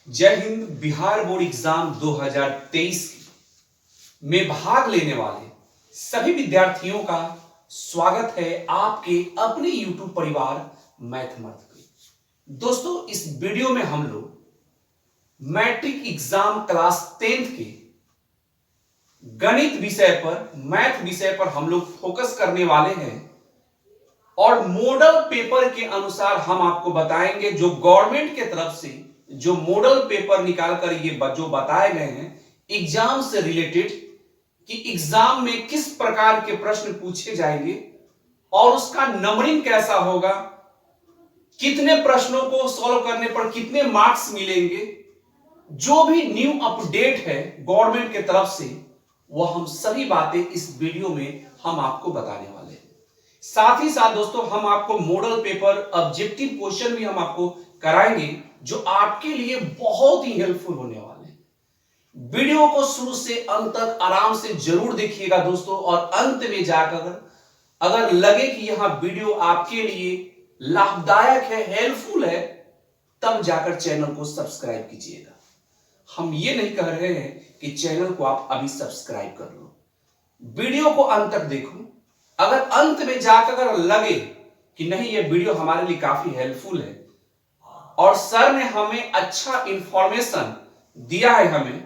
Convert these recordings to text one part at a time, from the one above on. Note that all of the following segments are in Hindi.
जय हिंद। बिहार बोर्ड एग्जाम 2023 में भाग लेने वाले सभी विद्यार्थियों का स्वागत है आपके अपने YouTube परिवार मैथमर्थ पे। दोस्तों, इस वीडियो में हम लोग मैट्रिक एग्जाम क्लास 10th के गणित विषय पर, मैथ विषय पर हम लोग फोकस करने वाले हैं और मॉडल पेपर के अनुसार हम आपको बताएंगे जो गवर्नमेंट के तरफ से जो मॉडल पेपर निकाल कर ये जो बताए गए हैं एग्जाम से रिलेटेड कि एग्जाम में किस प्रकार के प्रश्न पूछे जाएंगे और उसका नंबरिंग कैसा होगा, कितने प्रश्नों को सॉल्व करने पर कितने मार्क्स मिलेंगे, जो भी न्यू अपडेट है गवर्नमेंट के तरफ से वो हम सभी बातें इस वीडियो में हम आपको बताने वाले हैं। साथ ही साथ दोस्तों हम आपको मॉडल पेपर ऑब्जेक्टिव क्वेश्चन भी हम आपको कराएंगे जो आपके लिए बहुत ही हेल्पफुल होने वाले हैं। वीडियो को शुरू से अंत तक आराम से जरूर देखिएगा दोस्तों, और अंत में जाकर अगर लगे कि यह वीडियो आपके लिए लाभदायक है, हेल्पफुल है, तब जाकर चैनल को सब्सक्राइब कीजिएगा। हम ये नहीं कह रहे हैं कि चैनल को आप अभी सब्सक्राइब कर लो, वीडियो को अंत तक देखो। अगर अंत में जाकर लगे कि नहीं ये वीडियो हमारे लिए काफी हेल्पफुल है और सर ने हमें अच्छा इंफॉर्मेशन दिया है हमें,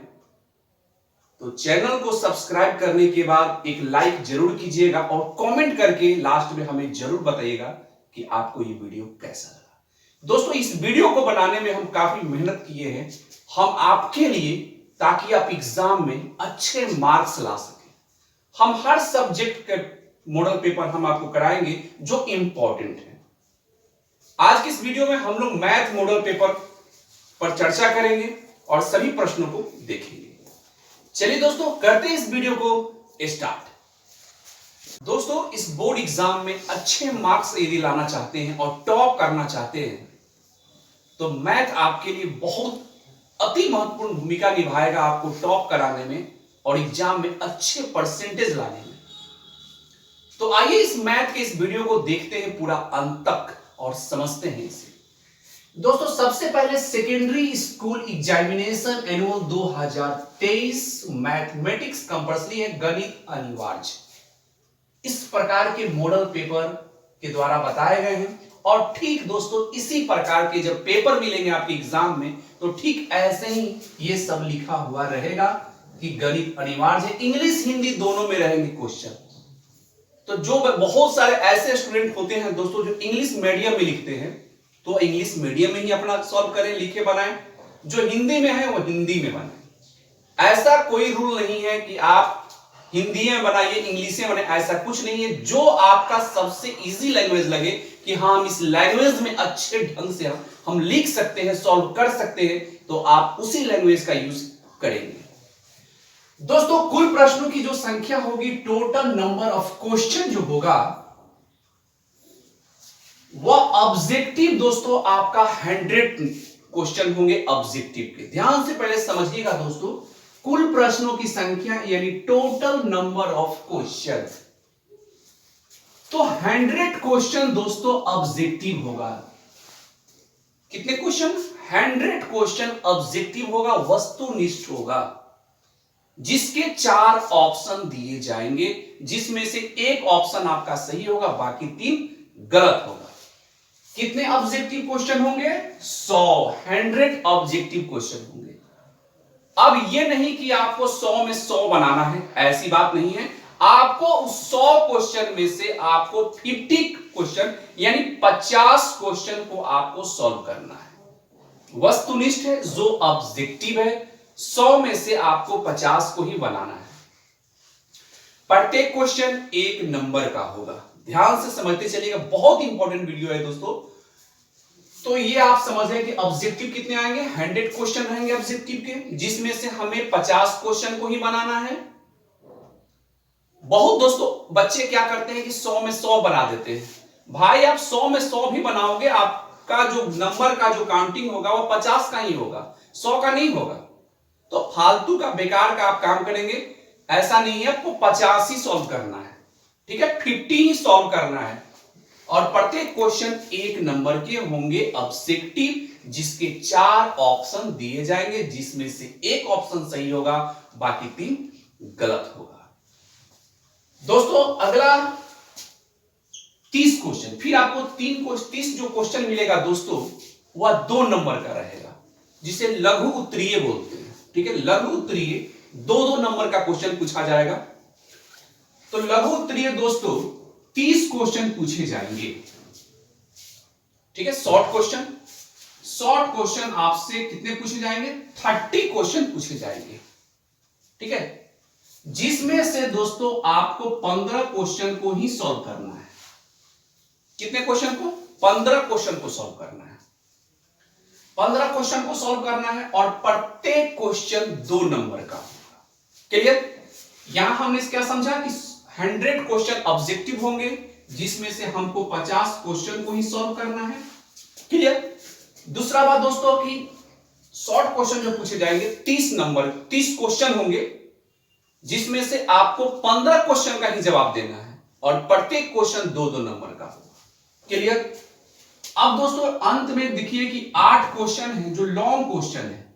तो चैनल को सब्सक्राइब करने के बाद एक लाइक जरूर कीजिएगा और कमेंट करके लास्ट में हमें जरूर बताइएगा कि आपको ये वीडियो कैसा लगा। दोस्तों, इस वीडियो को बनाने में हम काफी मेहनत किए हैं हम आपके लिए, ताकि आप एग्जाम में अच्छे मार्क्स ला सकें। हम हर सब्जेक्ट के मॉडल पेपर हम आपको कराएंगे जो इंपॉर्टेंट है। आज की इस वीडियो में हम लोग मैथ मॉडल पेपर पर चर्चा करेंगे और सभी प्रश्नों को देखेंगे। चलिए दोस्तों, करते हैं इस वीडियो को स्टार्ट। दोस्तों, इस बोर्ड एग्जाम में अच्छे मार्क्स यदि लाना चाहते हैं और टॉप करना चाहते हैं तो मैथ आपके लिए बहुत अति महत्वपूर्ण भूमिका निभाएगा आपको टॉप कराने में और एग्जाम में अच्छे परसेंटेज लाने में। तो आइए इस मैथ के इस वीडियो को देखते हैं पूरा अंत तक और समझते हैं इसे। दोस्तों, सबसे पहले secondary school examination annual 2023 mathematics compulsory है, गणित अनिवार्य। इस प्रकार के मॉडल पेपर के द्वारा बताए गए हैं और ठीक दोस्तों इसी प्रकार के जब पेपर मिलेंगे आपके एग्जाम में तो ठीक ऐसे ही ये सब लिखा हुआ रहेगा कि गणित अनिवार्य है। इंग्लिश हिंदी दोनों में रहेंगे क्वेश्चन। तो जो बहुत सारे ऐसे स्टूडेंट होते हैं दोस्तों जो इंग्लिश मीडियम में लिखते हैं तो इंग्लिश मीडियम में ही अपना सॉल्व करें, लिखे बनाएं। जो हिंदी में है वो हिंदी में बनाएं। ऐसा कोई रूल नहीं है कि आप हिंदी में बनाइए इंग्लिश में बनाइए, ऐसा कुछ नहीं है। जो आपका सबसे इजी लैंग्वेज लगे कि हाँ हम इस लैंग्वेज में अच्छे ढंग से हम लिख सकते हैं, सॉल्व कर सकते हैं, तो आप उसी लैंग्वेज का यूज करेंगे। दोस्तों, कुल प्रश्नों की जो संख्या होगी, टोटल नंबर ऑफ क्वेश्चन जो होगा वह ऑब्जेक्टिव दोस्तों आपका 100 क्वेश्चन होंगे ऑब्जेक्टिव के। ध्यान से पहले समझिएगा दोस्तों, कुल प्रश्नों की संख्या यानी टोटल नंबर ऑफ क्वेश्चन, तो 100 क्वेश्चन दोस्तों ऑब्जेक्टिव होगा। कितने क्वेश्चन? 100 क्वेश्चन ऑब्जेक्टिव होगा, वस्तुनिष्ठ होगा, जिसके 4 ऑप्शन दिए जाएंगे, जिसमें से एक ऑप्शन आपका सही होगा, बाकी 3 गलत होगा। कितने ऑब्जेक्टिव क्वेश्चन होंगे? 100 ऑब्जेक्टिव क्वेश्चन होंगे। अब यह नहीं कि आपको 100 में 100 बनाना है, ऐसी बात नहीं है। आपको उस 100 क्वेश्चन में से आपको 50 क्वेश्चन यानी 50 क्वेश्चन को आपको सॉल्व करना है। वस्तुनिष्ठ है, जो ऑब्जेक्टिव है, 100 में से आपको 50 को ही बनाना है। प्रत्येक क्वेश्चन 1 नंबर का होगा। ध्यान से समझते चलिएगा, बहुत इंपॉर्टेंट वीडियो है दोस्तों। तो ये आप समझ रहे हैं कि ऑब्जेक्टिव कितने आएंगे? 100 क्वेश्चन रहेंगे ऑब्जेक्टिव के, जिसमें से हमें 50 क्वेश्चन को ही बनाना है। बहुत दोस्तों बच्चे क्या करते हैं कि 100 में 100 बना देते हैं। भाई आप 100 में 100 भी बनाओगे, आपका जो नंबर का जो काउंटिंग होगा वो 50 का ही होगा, 100 का नहीं होगा। तो फालतू का बेकार का आप काम करेंगे, ऐसा नहीं है। आपको 50 ही सॉल्व करना है, ठीक है, 50 ही सॉल्व करना है। और प्रत्येक क्वेश्चन 1 नंबर के होंगे ऑब्जेक्टिव, जिसके 4 ऑप्शन दिए जाएंगे, जिसमें से एक ऑप्शन सही होगा, बाकी 3 गलत होगा। दोस्तों अगला 30 क्वेश्चन, फिर आपको 30 जो क्वेश्चन मिलेगा दोस्तों, वह 2 नंबर का रहेगा, जिसे लघु उत्तरीय बोलते हैं। ठीक है, लघु उत्तरीय 2-2 नंबर का क्वेश्चन पूछा जाएगा। तो लघु उत्तरीय दोस्तों 30 क्वेश्चन पूछे जाएंगे। ठीक है, शॉर्ट क्वेश्चन आपसे कितने पूछे जाएंगे? 30 क्वेश्चन पूछे जाएंगे। ठीक है, जिसमें से दोस्तों आपको 15 क्वेश्चन को ही सॉल्व करना है। कितने क्वेश्चन को? 15 क्वेश्चन को सॉल्व करना है। 15 क्वेश्चन को सॉल्व करना है और प्रत्येक क्वेश्चन 2 नंबर का होगा। क्लियर? यहां हमने क्या समझा कि 100 क्वेश्चन ऑब्जेक्टिव होंगे, जिसमें से हमको 50 क्वेश्चन को ही सॉल्व करना है। क्लियर? दूसरा बात दोस्तों कि शॉर्ट क्वेश्चन जो पूछे जाएंगे 30 क्वेश्चन होंगे, जिसमें से आपको 15 क्वेश्चन का ही जवाब देना है और प्रत्येक क्वेश्चन 2-2 नंबर का होगा। क्लियर? अब दोस्तों अंत में देखिए कि 8 क्वेश्चन है जो लॉन्ग क्वेश्चन है।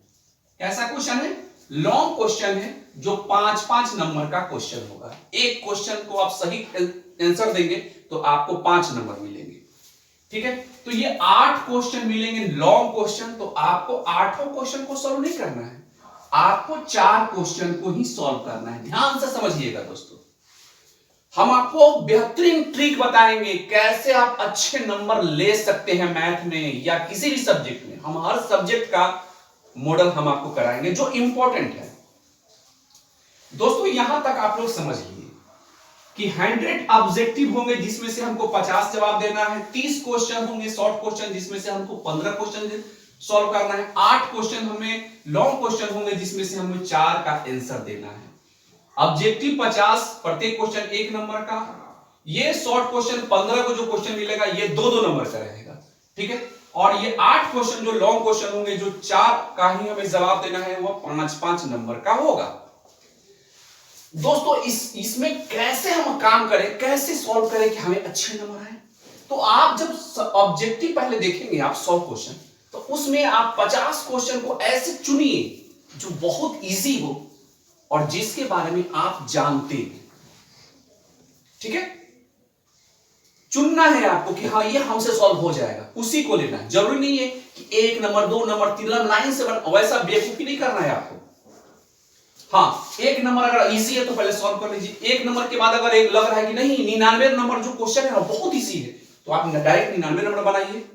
कैसा क्वेश्चन है? लॉन्ग क्वेश्चन है, जो 5-5 नंबर का क्वेश्चन होगा। एक क्वेश्चन को आप सही आंसर देंगे तो आपको 5 नंबर मिलेंगे। ठीक है, तो ये 8 क्वेश्चन मिलेंगे लॉन्ग क्वेश्चन। तो आपको 8 क्वेश्चन को सॉल्व नहीं करना है, आपको 4 क्वेश्चन को ही सॉल्व करना है। ध्यान से समझिएगा दोस्तों, हम आपको बेहतरीन ट्रिक बताएंगे कैसे आप अच्छे नंबर ले सकते हैं मैथ में या किसी भी सब्जेक्ट में। हम हर सब्जेक्ट का मॉडल हम आपको कराएंगे जो इंपॉर्टेंट है। दोस्तों यहां तक आप लोग समझ लीजिए कि 100 ऑब्जेक्टिव होंगे, जिसमें से हमको 50 जवाब देना है। 30 क्वेश्चन होंगे शॉर्ट क्वेश्चन, जिसमें से हमको 15 क्वेश्चन सॉल्व करना है। 8 क्वेश्चन हमें लॉन्ग क्वेश्चन होंगे, जिसमें से हमें 4 का आंसर देना है। ऑब्जेक्टिव 50, प्रत्येक क्वेश्चन 1 नंबर का। ये शॉर्ट क्वेश्चन 15 को जो क्वेश्चन मिलेगा ये 2-2 नंबर का रहेगा। ठीक है, और ये 8 क्वेश्चन जो लॉन्ग क्वेश्चन होंगे, जो 4 का ही हमें जवाब देना है, वो 5-5 नंबर का होगा। दोस्तों इसमें कैसे हम काम करें, कैसे सॉल्व करें कि हमें अच्छे नंबर आए? तो आप जब ऑब्जेक्टिव पहले देखेंगे आप 100 क्वेश्चन, तो उसमें आप 50 क्वेश्चन को ऐसे चुनिए जो बहुत इजी हो और जिसके बारे में आप जानते हैं। ठीक है, चुनना है आपको कि हाँ ये हमसे सॉल्व हो जाएगा, उसी को लेना है। जरूरी नहीं है कि 1 नंबर 2 नंबर 3 नंबर लाइन से वैसा बेवकूफी नहीं करना है आपको। हाँ, 1 नंबर अगर इजी है तो पहले सॉल्व कर लीजिए। 1 नंबर के बाद अगर एक लग रहा है कि नहीं 99 नंबर जो क्वेश्चन है ना बहुत इजी है, तो आप डायरेक्ट 99 नंबर बनाइए।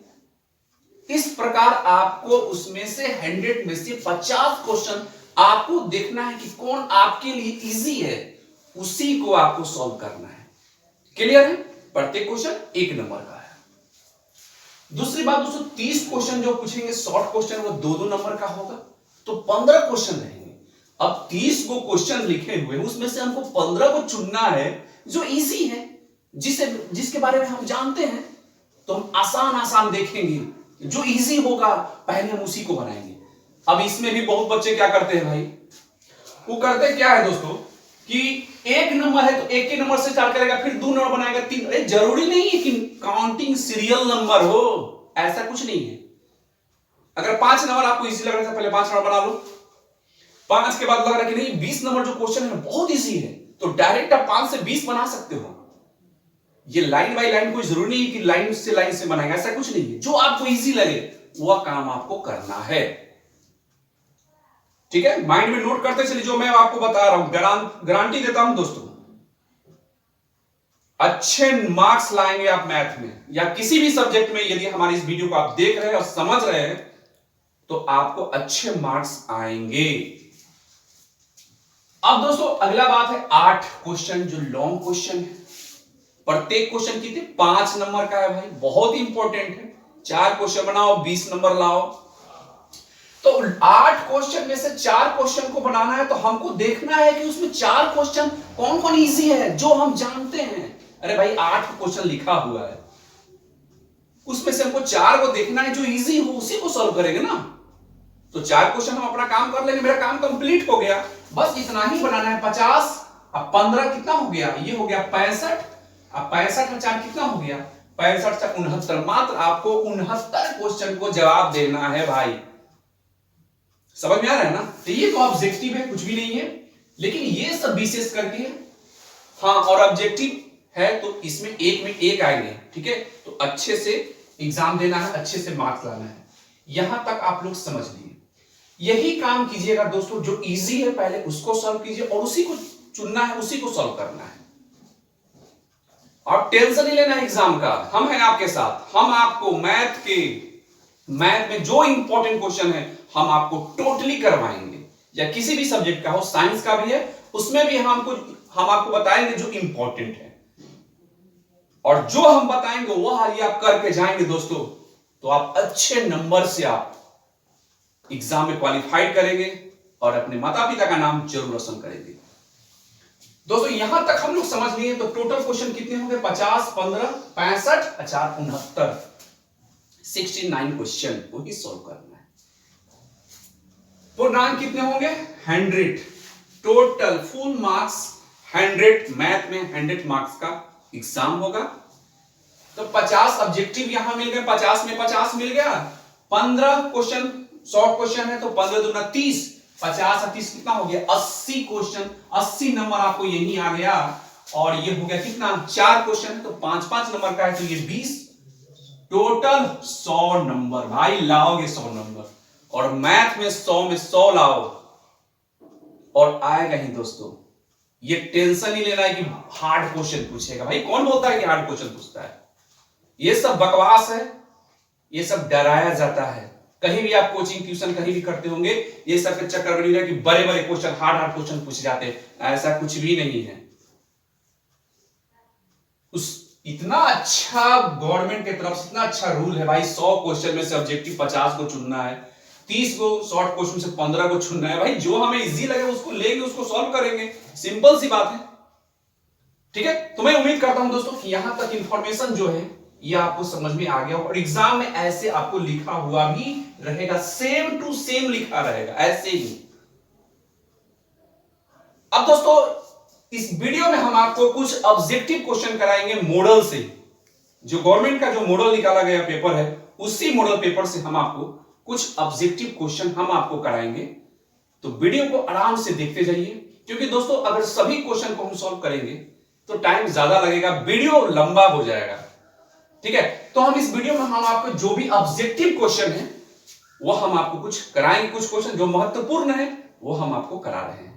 इस प्रकार आपको उसमें से 100 में से 50 क्वेश्चन आपको देखना है कि कौन आपके लिए इजी है, उसी को आपको सॉल्व करना है। क्लियर है? प्रत्येक क्वेश्चन 1 नंबर का है। दूसरी बात दोस्तों, 30 क्वेश्चन जो पूछेंगे शॉर्ट क्वेश्चन, वो 2-2 नंबर का होगा। तो 15 क्वेश्चन रहेंगे। अब 30 को क्वेश्चन लिखे हुए, उसमें से हमको 15 को चुनना है जो इजी है, जिसके बारे में हम जानते हैं। तो हम आसान देखेंगे, जो इजी होगा पहले हम उसी को बनाएंगे। अब इसमें भी बहुत बच्चे क्या करते हैं भाई, वो करते क्या है दोस्तों कि 1 नंबर है तो 1 के नंबर से स्टार्ट करेगा, फिर 2 नंबर बनाएगा, 3। अरे जरूरी नहीं है कि काउंटिंग सीरियल नंबर हो, ऐसा कुछ नहीं है। अगर 5 नंबर आपको इजी लग रहा था, पहले 5 नंबर बना लो। 5 के बाद लग रहा है कि नहीं 20 नंबर जो क्वेश्चन है बहुत इजी है, तो डायरेक्ट आप 5 से 20 बना सकते हो। ये लाइन बाय लाइन कोई जरूरी नहीं है कि लाइन से बनाएगा, ऐसा कुछ नहीं है। जो आपको इजी लगे वह काम आपको करना है। ठीक है, माइंड में नोट करते चलिए जो मैं आपको बता रहा हूं। गारंटी देता हूं दोस्तों, अच्छे मार्क्स लाएंगे आप मैथ में या किसी भी सब्जेक्ट में। यदि हमारी इस वीडियो को आप देख रहे हैं और समझ रहे हैं तो आपको अच्छे मार्क्स आएंगे। अब दोस्तों अगला बात है 8 क्वेश्चन जो लॉन्ग क्वेश्चन है। प्रत्येक क्वेश्चन कितने? 5 नंबर का है भाई, बहुत इंपॉर्टेंट है। 4 क्वेश्चन बनाओ, 20 नंबर लाओ। तो 8 क्वेश्चन में से 4 क्वेश्चन को बनाना है, तो हमको देखना है कि उसमें 4 क्वेश्चन कौन कौन इजी है जो हम जानते हैं। अरे भाई 8 क्वेश्चन लिखा हुआ है, उसमें से हमको 4 को देखना है जो इजी हो, उसी को सॉल्व करेंगे ना। तो 4 क्वेश्चन हम अपना काम कर लेंगे, मेरा काम कंप्लीट हो गया। बस इतना ही बनाना है। 50 अब 15 कितना हो गया? ये हो गया 65। अब 65 में 4 कितना हो गया? 65 से 69, मात्र आपको 69 क्वेश्चन को जवाब देना है भाई। समझ में आ रहा है ना? तो ये तो ऑब्जेक्टिव है, कुछ भी नहीं है, लेकिन ये सब विशेष करके हाँ, और ऑब्जेक्टिव है तो इसमें एक में एक आएंगे, ठीक है? तो अच्छे से एग्जाम देना है, अच्छे से मार्क्स लाना है। यहां तक आप लोग समझ लिए। यही काम कीजिएगा दोस्तों, जो इजी है पहले उसको सॉल्व कीजिए और उसी को चुनना है, उसी को सॉल्व करना है। और टेंशन नहीं लेना है एग्जाम का, हम हैं आपके साथ। हम आपको मैथ में जो इंपॉर्टेंट क्वेश्चन है हम आपको टोटली करवाएंगे, या किसी भी सब्जेक्ट का हो, साइंस का भी है, उसमें भी हम आपको बताएंगे जो इंपॉर्टेंट है। और जो हम बताएंगे वह यदि आप करके जाएंगे दोस्तों, तो आप अच्छे नंबर से आप एग्जाम में क्वालिफाइड करेंगे और अपने माता पिता का नाम जरूर रोशन करेंगे। दोस्तों यहां तक हम लोग समझ लिए, तो टोटल क्वेश्चन कितने होंगे? 50, 15, 65, 69, 69 क्वेश्चन को ही सॉल्व करना है। पूर्णांक कितने होंगे? 100। टोटल फुल मार्क्स 100, मैथ में 100 मार्क्स का एग्जाम होगा। तो 50 ऑब्जेक्टिव यहां मिल गए, 50 में 50 मिल गया। 15 क्वेश्चन शॉर्ट क्वेश्चन है, तो 15 दूना 30, 50 और 30 कितना हो गया? 80 क्वेश्चन, 80 नंबर आपको यही आ गया। और ये हो गया कितना? 4 क्वेश्चन है तो 5-5 नंबर का है, तो ये 20, टोटल 100 नंबर। भाई लाओगे 100 नंबर, और मैथ में 100 में 100 लाओ और आएगा ही दोस्तों। ये टेंशन ही लेना है कि हार्ड क्वेश्चन पूछेगा। भाई कौन बोलता है कि हार्ड क्वेश्चन पूछता है? ये सब बकवास है, ये सब डराया जाता है। कहीं भी आप कोचिंग ट्यूशन कहीं भी करते होंगे, ये सब के चक्कर में नहीं रहा कि बड़े बड़े क्वेश्चन, हार्ड क्वेश्चन पूछ जाते हैं। ऐसा कुछ भी नहीं है। इतना अच्छा गवर्नमेंट की तरफ से इतना अच्छा रूल है भाई, 100 क्वेश्चन में से ऑब्जेक्टिव 50 को चुनना है, 30 को शॉर्ट क्वेश्चन से 15 को चुनना है। भाई जो हमें इजी लगे उसको लेंगे, उसको सॉल्व करेंगे, सिंपल सी बात है। ठीक है, तो मैं उम्मीद करता हूं दोस्तों कि यहां तक इंफॉर्मेशन जो है ये आपको समझ में आ गया, और एग्जाम में ऐसे आपको लिखा हुआ भी रहेगा, सेम टू सेम लिखा रहेगा ऐसे ही। अब दोस्तों इस वीडियो में हम आपको कुछ ऑब्जेक्टिव क्वेश्चन कराएंगे मॉडल से। जो गवर्नमेंट का जो मॉडल निकाला गया पेपर है, उसी मॉडल पेपर से हम आपको कुछ ऑब्जेक्टिव क्वेश्चन हम आपको कराएंगे। तो वीडियो को आराम से देखते जाइए, क्योंकि दोस्तों अगर सभी क्वेश्चन को हम सॉल्व करेंगे तो टाइम ज्यादा लगेगा, वीडियो लंबा हो जाएगा। ठीक है, तो हम इस वीडियो में हम आपको जो भी ऑब्जेक्टिव क्वेश्चन है वो हम आपको कुछ कराएंगे, कुछ क्वेश्चन जो महत्वपूर्ण है वो हम आपको करा रहे हैं।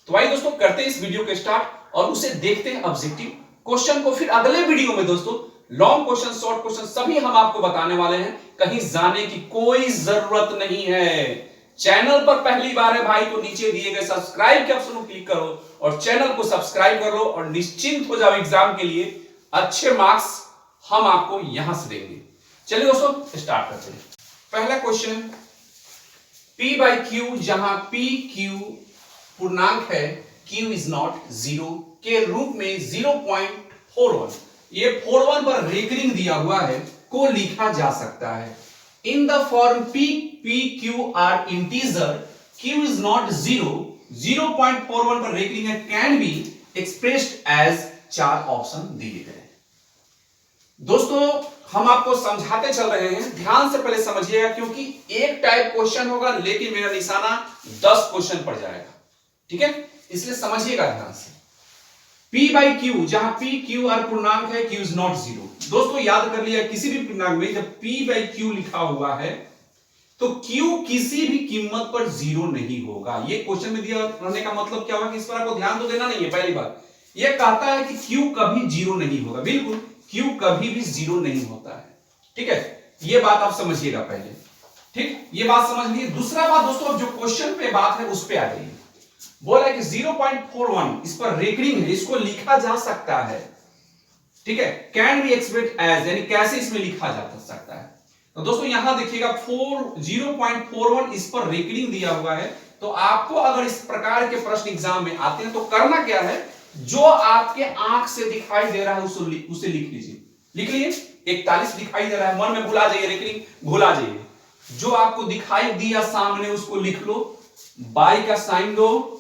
तो भाई दोस्तों करते हैं इस वीडियो को स्टार्ट और उसे देखते हैं ऑब्जेक्टिव क्वेश्चन को। फिर अगले वीडियो में दोस्तों लॉन्ग क्वेश्चन, शॉर्ट क्वेश्चन सभी हम आपको बताने वाले हैं। कहीं जाने की कोई जरूरत नहीं है। चैनल पर पहली बार है भाई तो नीचे दिए गए सब्सक्राइब के ऑप्शन को क्लिक करो और चैनल को सब्सक्राइब कर लो, और निश्चिंत हो जाओ एग्जाम के लिए। अच्छे मार्क्स हम आपको यहां से देंगे। चलिए दोस्तों स्टार्ट करते हैं। पहला क्वेश्चन, P/Q, जहां PQ पूर्णांक है, Q इज नॉट 0 के रूप में 0.41, ये 41 पर रेकरिंग दिया हुआ है, को लिखा जा सकता है। In the form PQ are integer, Q is not 0, 0.41 पर रेकरिंग है, can be expressed as, 4 option दिए गए। दोस्तों हम आपको समझाते चल रहे हैं, ध्यान से पहले समझिएगा, क्योंकि एक टाइप क्वेश्चन होगा लेकिन मेरा निशाना 10 क्वेश्चन पड़ जाएगा। ठीक है, इसलिए समझिएगा ध्यान से। P/Q, जहां PQ और पूर्णांक है, Q इज नॉट 0। दोस्तों याद कर लिया, किसी भी पूर्णांक में जब P/Q लिखा हुआ है तो Q किसी भी कीमत पर 0 नहीं होगा। ये क्वेश्चन में दिया रहने का मतलब क्या होगा कि इस पर आपको ध्यान तो देना नहीं है। पहली बात यह कहता है कि Q कभी 0 नहीं होगा, बिल्कुल Q कभी भी 0 नहीं होता है। ठीक है, ये बात आप समझिएगा पहले। ठीक, ये बात समझ लीजिए। दूसरा बात दोस्तों, जो क्वेश्चन पे बात है उस पे आ जाइए। बोला कि 0.41 इस पर रेकरिंग है, इसको लिखा जा सकता है। ठीक है, कैन बी एक्सप्रेस्ड एज, यानी कैसे इसमें लिखा जा सकता है। तो दोस्तों यहां देखिएगा 0.41 इस पर रेकरिंग दिया हुआ है। तो आपको अगर इस प्रकार के प्रश्न एग्जाम में आते हैं तो करना क्या है, जो आपके आंख से दिखाई दे रहा है उसे लिख लीजिए। लिख लिए 41 दिखाई दे रहा है, मन में भुला जाइए, रेकरिंग भुला जाइए। जो आपको दिखाई दिया सामने उसको लिख लो, बाई का साइन दो,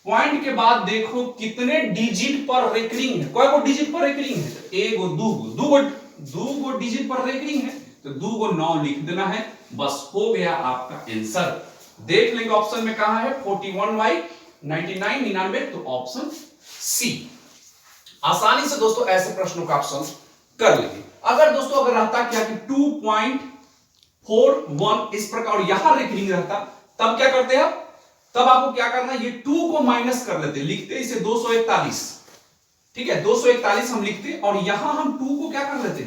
पॉइंट के बाद देखो कितने डिजिट पर रेकरिंग है, कोई को डिजिट पर रेकरिंग है, एगो दूगो 2 गो डिजिट पर रेकरिंग है तो 2 गो 9 लिख देना है, बस हो गया आपका आंसर। देख लेंगे ऑप्शन में कहां है 41/99 99, तो ऑप्शन सी। आसानी से दोस्तों ऐसे प्रश्नों का आप सॉल्व कर लेंगे। अगर दोस्तों अगर रहता क्या कि 2.41 इस प्रकार और यहां रेकरिंग रहता, तब क्या करते हैं आप, तब आपको क्या करना है, ये 2 को माइनस कर लेते, लिखते इसे 241, ठीक है 241 हम लिखते और यहां हम 2 को क्या कर लेते,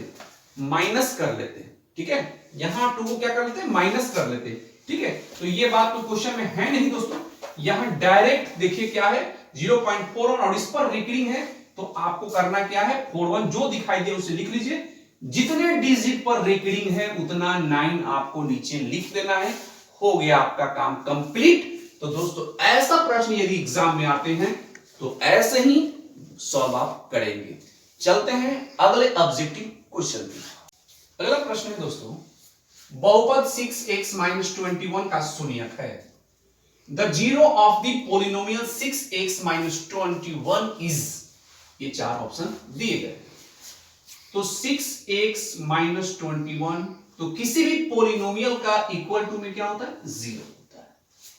माइनस कर लेते, ठीक है यहां 2 को क्या कर लेते, माइनस कर लेते, ठीक है। तो ये बात तो क्वेश्चन में है नहीं दोस्तों, यहां डायरेक्ट देखिए क्या है 0.41 और इस पर रेकरिंग है, तो आपको करना क्या है 41 जो दिखाई दे उसे लिख लीजिए, जितने डिजिट पर रेकरिंग है उतना 9 आपको नीचे लिख देना है, हो गया आपका काम कंप्लीट। तो दोस्तों ऐसा प्रश्न यदि एग्जाम में आते हैं तो ऐसे ही सॉल्व आप करेंगे। चलते हैं अगले ऑब्जेक्टिव क्वेश्चन पे। अगला प्रश्न है दोस्तों, बहुपद 6x-21 का शून्यक है। The zero of the polynomial 6x-21 is, ये 4 ऑप्शन दिए गए। तो 6x-21 तो किसी भी पोलिनोमियल का इक्वल टू में क्या होता है, 0 होता है।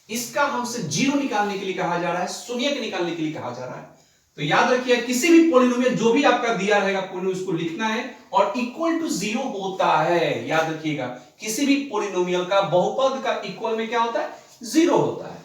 इसका हमसे 0 निकालने के लिए कहा जा रहा है, शून्यक निकालने के लिए कहा जा रहा है। तो याद रखिए किसी भी पोलिनोमियल जो भी आपका दिया रहेगा पोलिनोमियल उसको लिखना है और इक्वल टू 0 होता है। याद रखिएगा किसी भी पोलिनोमियल का बहुपद का इक्वल में क्या होता है, 0 होता है।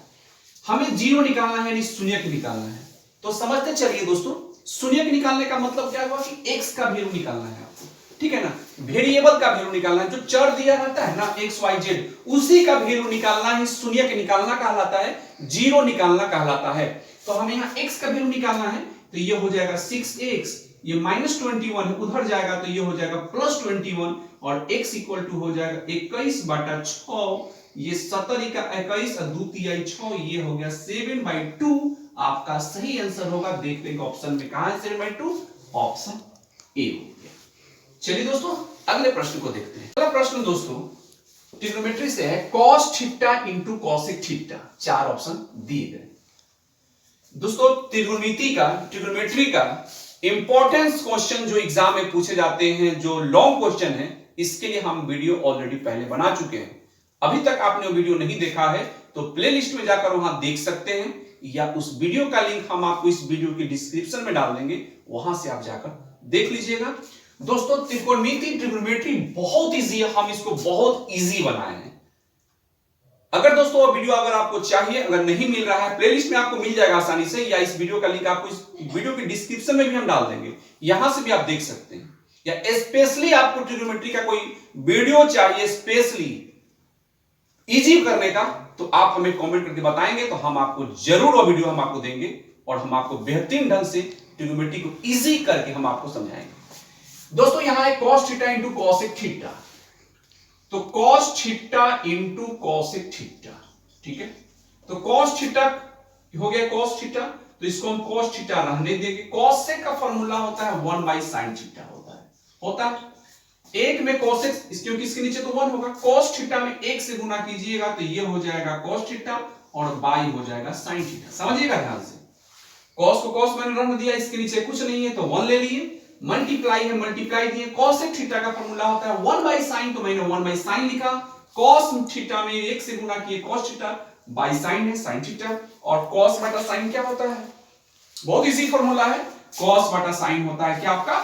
हमें 0 निकालना है यानी शून्यक निकालना है। तो समझते चलिए दोस्तों, शून्यक निकालने का मतलब क्या हुआ कि x का वैल्यू निकालना है आपको, ठीक है ना, वेरिएबल का वैल्यू निकालना है, जो चर दिया रहता है ना x y z उसी का वैल्यू निकालना है, शून्यक निकालना कहलाता है, 0 निकालना कहलाता है। तो हमें यहाँ x का वैल्यू निकालना है, तो ये हो जाएगा 6x, ये -21 उधर जाएगा तो ये हो जाएगा +21 और x इक्वल टू हो जाएगा 21/6, ये 17 का 21 और 2 तिहाई 6, ये हो गया 7/2। आपका सही आंसर होगा, देख लेंगे ऑप्शन में कहां है 7/2, ऑप्शन ए हो गया। चलिए दोस्तों अगले प्रश्न को देखते हैं। अगला प्रश्न दोस्तों ट्रिग्नोमेट्री से है, cos θ * cosec θ, 4 ऑप्शन दिए गए। दोस्तों ट्रिग्नोमेट्री का इंपॉर्टेंस क्वेश्चन जो एग्जाम में पूछे जाते हैं, जो लॉन्ग क्वेश्चन है, इसके लिए हम वीडियो ऑलरेडी पहले बना चुके हैं। अभी तक आपने वो वीडियो नहीं देखा है तो प्लेलिस्ट में जाकर वहां देख सकते हैं, या उस वीडियो का लिंक हम आपको इस वीडियो के डिस्क्रिप्शन में डाल देंगे, वहां से आप जाकर देख लीजिएगा। दोस्तों ट्रिग्नोमेट्री बहुत इजी है, हम इसको बहुत इजी बनाए हैं। अगर दोस्तों वो वीडियो अगर आपको चाहिए, अगर नहीं मिल रहा है, प्लेलिस्ट में आपको मिल जाएगा आसानी से, या इस वीडियो का लिंक आपको इस वीडियो के डिस्क्रिप्शन में भी हम डाल देंगे, यहां से भी आप देख सकते हैं। या स्पेशली आपको ट्रिग्नोमेट्री का कोई वीडियो चाहिए स्पेशली इजी करने का, तो आप हमें कमेंट करके बताएंगे, तो हम आपको जरूर वो वीडियो हम आपको देंगे और हम आपको बेहतरीन ढंग से ट्रिग्नोमेट्री को इजी करके हम आपको समझाएंगे। दोस्तों यहां है cos θ * cosec θ, तो cos θ * cosec θ, ठीक है। तो cos θ हो गया cos θ, तो इसको हम cos θ रहने देंगे। cosec का फॉर्मूला होता है 1/sin θ होता है। एक में cosec क्योंकि इसके नीचे तो 1 होगा, cos θ में 1 से गुना कीजिएगा तो ये हो जाएगा cos θ और बाई हो जाएगा sin θ। समझिएगा ध्यान से, cos को cos मैंने रख दिया, इसके नीचे कुछ नहीं है तो 1 ले लिए, मल्टीप्लाई है मल्टीप्लाई दिए, cosec θ का फॉर्मूला होता है 1/sin, तो मैंने 1/sin लिखा, cos θ में 1 से गुना किए cos θ, बाई sin है sin θ, और cos बटा sin क्या होता है, बहुत इजी फॉर्मूला है, cos बटा sin होता है क्या आपका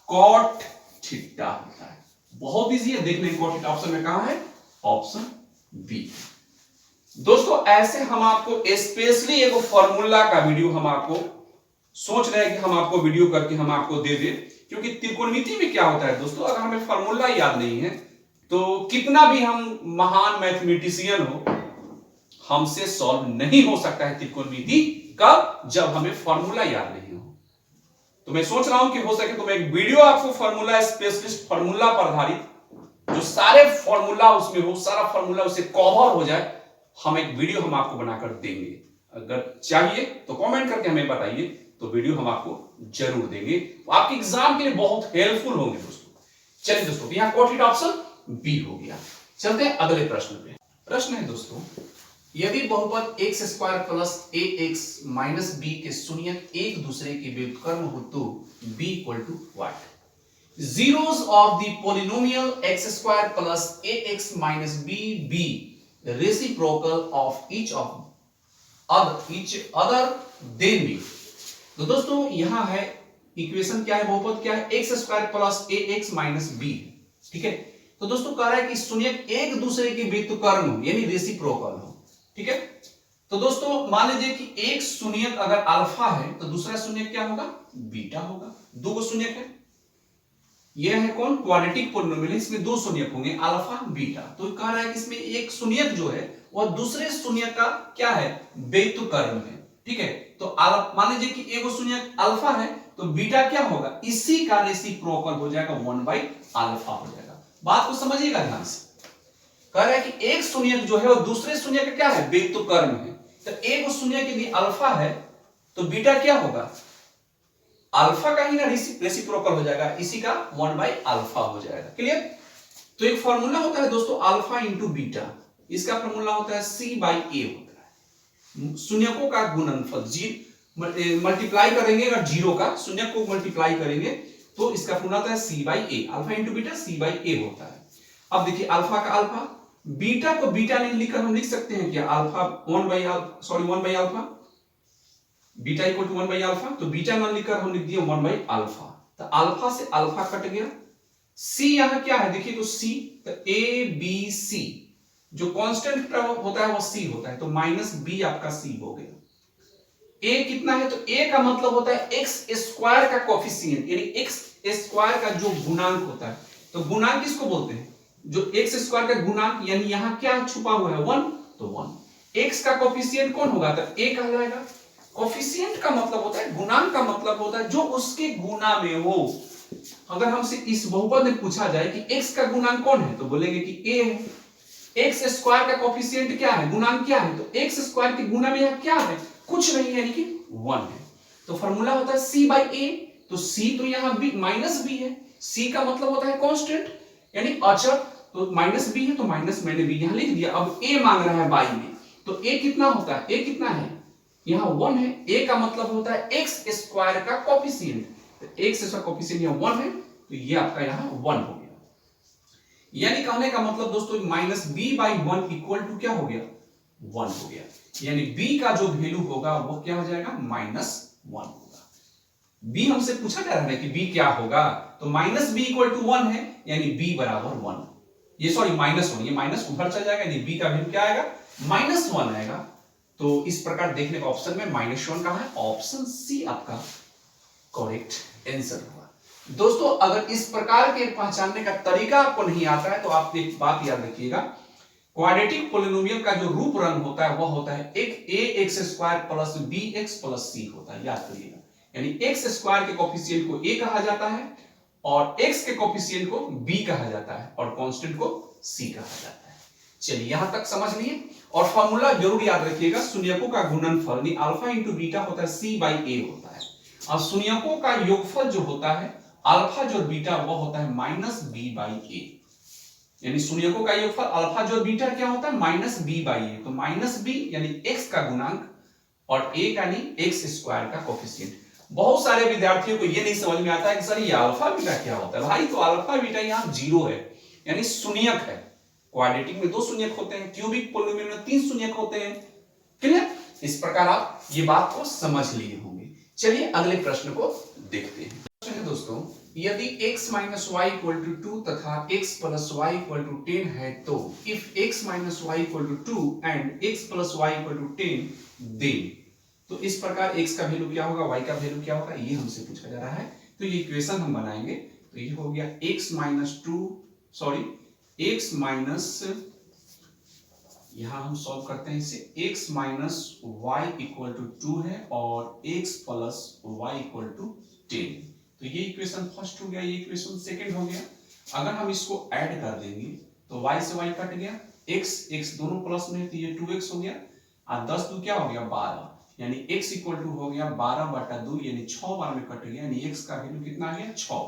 cot θ होता है, बहुत इजी है। देख लें cot θ ऑप्शन में कहां है, ऑप्शन बी। दोस्तों ऐसे हम आपको स्पेशली एक फॉर्मूला का वीडियो हम आपको सोच रहे हैं कि हम आपको वीडियो करके हम आपको दे दें, क्योंकि त्रिकोणमिति में क्या होता है दोस्तों, अगर हमें फॉर्मूला याद नहीं है तो कितना भी हम महान मैथमेटिशियन हो, हमसे सॉल्व नहीं हो सकता है त्रिकोणमिति कब, जब हमें फॉर्मूला याद नहीं हो। तो मैं सोच रहा हूं कि हो सके तो मैं एक वीडियो आपको फॉर्मूला स्पेशलिस्ट फॉर्मूला पर आधारित जो सारे फॉर्मूला उसमें हो, सारा फॉर्मूला उससे कवर हो जाए, हम एक वीडियो हम आपको बनाकर देंगे। अगर चाहिए तो कमेंट करके हमें बताइए, तो वीडियो हम आपको जरूर देंगे, आपके एग्जाम के लिए बहुत हेल्पफुल होंगे दोस्तों। चलिए दोस्तों यहां cot θ ऑप्शन बी हो गया। चलते हैं अगले प्रश्न पे। प्रश्न है दोस्तों, यदि बहुपद x² + ax - b के शून्यक एक दूसरे के व्युत्क्रम हो तो b = what. zeros of the polynomial x square plus ax minus b be reciprocal of each other then be। तो दोस्तों यहां है इक्वेशन क्या है, बहुपद क्या है, एक्स स्क्वायर प्लस ए एक्स माइनस बी। ठीक है, तो दोस्तों कह रहा है कि शून्यक एक दूसरे के व्युत्क्रम हो यानी रेसिप्रोकल हो। ठीक है, तो दोस्तों मान लीजिए कि एक शून्यक अगर अल्फा है तो दूसरा शून्यक क्या होगा, बीटा होगा। दो गो शून्यक है, यह है कौन, क्वाड्रेटिक पॉलिनोमियल, इसमें दो शून्यक होंगे अल्फा बीटा। तो कह रहा है कि इसमें एक शून्यक जो है वह दूसरे शून्यक का क्या है, व्युत्क्रम है। ठीक है, तो मान लीजिए कि एक शून्यक अल्फा है तो बीटा क्या होगा, इसी का रेसिप्रोकल हो जाएगा, 1/अल्फा हो जाएगा। बात को समझिएगा ध्यान से। कह रहा है कि एक शून्यक जो है वो दूसरे शून्यक का क्या है, व्युत्क्रम है। तो एक शून्यक यदि अल्फा है तो बीटा क्या होगा, अल्फा का ही ना रेसिप्रोकल हो जाएगा, इसी का 1/अल्फा हो जाएगा। क्लियर। तो एक फॉर्मूला होता है दोस्तों अल्फा इंटू बीटा, इसका फॉर्मूला होता है C/A होता है, शून्यकों का गुणनफल। मल्टीप्लाई करेंगे अगर जीरो का शून्यक को मल्टीप्लाई करेंगे तो इसका फॉर्मूला होता है C/A, alpha into beta C/A होता है। अब देखिए अल्फा का अल्फा, बीटा को बीटा नहीं लिखकर हम लिख सकते हैं क्या, अल्फा 1/अल्फा, बीटा इक्वल टू 1/अल्फा, तो बीटा ना लिखकर हम लिख दिए 1/अल्फा। तो अल्फा से अल्फा कट गया, सी यहां क्या है देखिए, तो सी, तो ए बी सी जो कांस्टेंट होता है वो सी होता है, तो माइनस बी आपका सी हो गया। ए कितना है, तो ए का मतलब होता है एक्स स्क्वायर का कोफिशिएंट, यानी एक्स स्क्वायर का जो गुणांक होता है। तो गुणांक किसको बोलते हैं, जो एक्स स्क्वायर का गुणांक, यानी यहां क्या छुपा हुआ है 1, तो 1। एक्स का कोफिशिएंट कौन होगा, तो ए कहलाएगा। कोफिशिएंट का मतलब होता है, गुणांक का मतलब होता है जो उसके गुना में हो। अगर हमसे इस बहुपद में पूछा जाए कि x का गुणांक कौन है, तो बोलेंगे कि a है। एक्स स्क्वायर का कोफिशिएंट क्या है, गुणांक क्या है, तो एक्स स्क्वायर के गुना में यह क्या है, कुछ नहीं है, यानी कि 1 है। तो फॉर्मूला होता है C/A, तो C तो यहां b माइनस b है, C का मतलब होता है कांस्टेंट यानी अचर, तो माइनस b है तो माइनस मैंने b यहां लिख दिया। अब a मांग रहा है y में, तो a कितना होता है, a कितना है, यहां 1 है। a का मतलब होता है एक्स स्क्वायर का कोफिशिएंट, तो एक्स का कोफिशिएंट यहां 1 है, तो ये आपका यहां 1 हो गया। यानी कहने का मतलब दोस्तों माइनस b/1 इक्वल टू क्या हो गया, 1 हो गया। यानी b का जो वैल्यू होगा वो क्या हो जाएगा, -1 होगा। b हमसे पूछा जा रहा है कि b क्या होगा, तो माइनस b इक्वल टू 1 है, यानी b बराबर 1। ये सॉरी -1, ये माइनस उधर चल जाएगा, यानी b का वैल्यू क्या आएगा, -1 आएगा। तो इस प्रकार देखने का ऑप्शन में -1 कहां है, ऑप्शन सी आपका करेक्ट आंसर होगा। दोस्तों अगर इस प्रकार के पहचानने का तरीका आपको नहीं आता है तो आप एक बात याद रखिएगा, क्वाड्रेटिक पॉलिनोमियल का जो रूप रंग होता है वह होता है एक ax² plus bx plus c होता है, याद करिएगा। यानी एक्स स्क्वायर के कोफिशिएंट को a कहा जाता है और x के कोफिशिएंट को b कहा जाता है और कांस्टेंट को c कहा जाता है। चलिए यहां तक समझ लिए, और फॉर्मूला जरूर याद रखिएगा, शून्यकों का गुणनफल यानी अल्फा इंटू बीटा होता है C/A होता है, और शून्यकों का योगफल जो होता है अल्फा जो बीटा वो होता है -b/a। यानी शून्यकों का योगफल अल्फा जो बीटा क्या होता है, -b/a। तो -b यानी x का गुणांक और a यानी एक्स स्क्वायर का कोफिशिएंट। बहुत सारे विद्यार्थियों को ये नहीं समझ में आता है कि सर ये अल्फा बीटा क्या होता है। भाई तो अल्फा बीटा यहां 0 है, यानी शून्यक है। क्वाड्रेटिक में 2 शून्यक होते हैं, क्यूबिक पॉलिनोमियल में 3 शून्यक होते हैं। क्लियर। इस प्रकार आप ये बात को समझ लिए होंगे। चलिए अगले प्रश्न को देखते हैं। प्रश्न है दोस्तों, यदि x - y = 2 तथा x + y = 10 है तो if x - y = 2 and x + y = 10 then, तो इस प्रकार x का वैल्यू क्या होगा, y का वैल्यू क्या होगा, ये हमसे पूछा जा रहा है। तो ये इक्वेशन हम बनाएंगे, तो ये हो गया x यहां हम सॉल्व करते हैं इसे, x - y = 2 है और x + y = 10। तो ये इक्वेशन फर्स्ट हो गया, ये इक्वेशन सेकंड हो गया। अगर हम इसको ऐड कर देंगे तो y से y कट गया, x दोनों प्लस में है तो ये 2x हो गया, और 10 2 क्या हो गया 12, यानी x = हो गया 12/2, यानी 6 बार में कट गया, यानी x का वैल्यू कितना आ गया 6।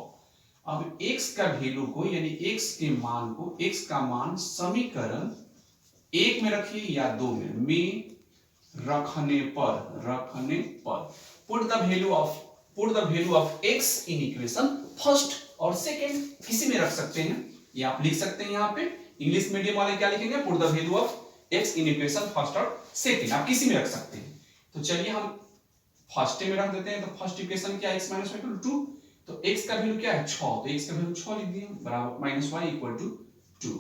अब x का वैल्यू को यानी x के मान को, x का मान समीकरण 1 में रखिए या 2 में रखने पर put the value of x in equation first और सेकेंड किसी में रख सकते हैं, ये आप लिख सकते हैं यहाँ पे। इंग्लिश मीडियम वाले क्या लिखेंगे, put the value of x in equation first और सेकेंड, आप किसी में रख सकते हैं। तो चलिए हम फर्स्ट में रख देते हैं। तो फर्स्ट इक्वेशन क्या है, x minus Y equal to 2, तो x का वैल्यू क्या है 6, तो x का वैल्यू 6 लिख दिए बराबर माइनस वाई इक्वल टू 2।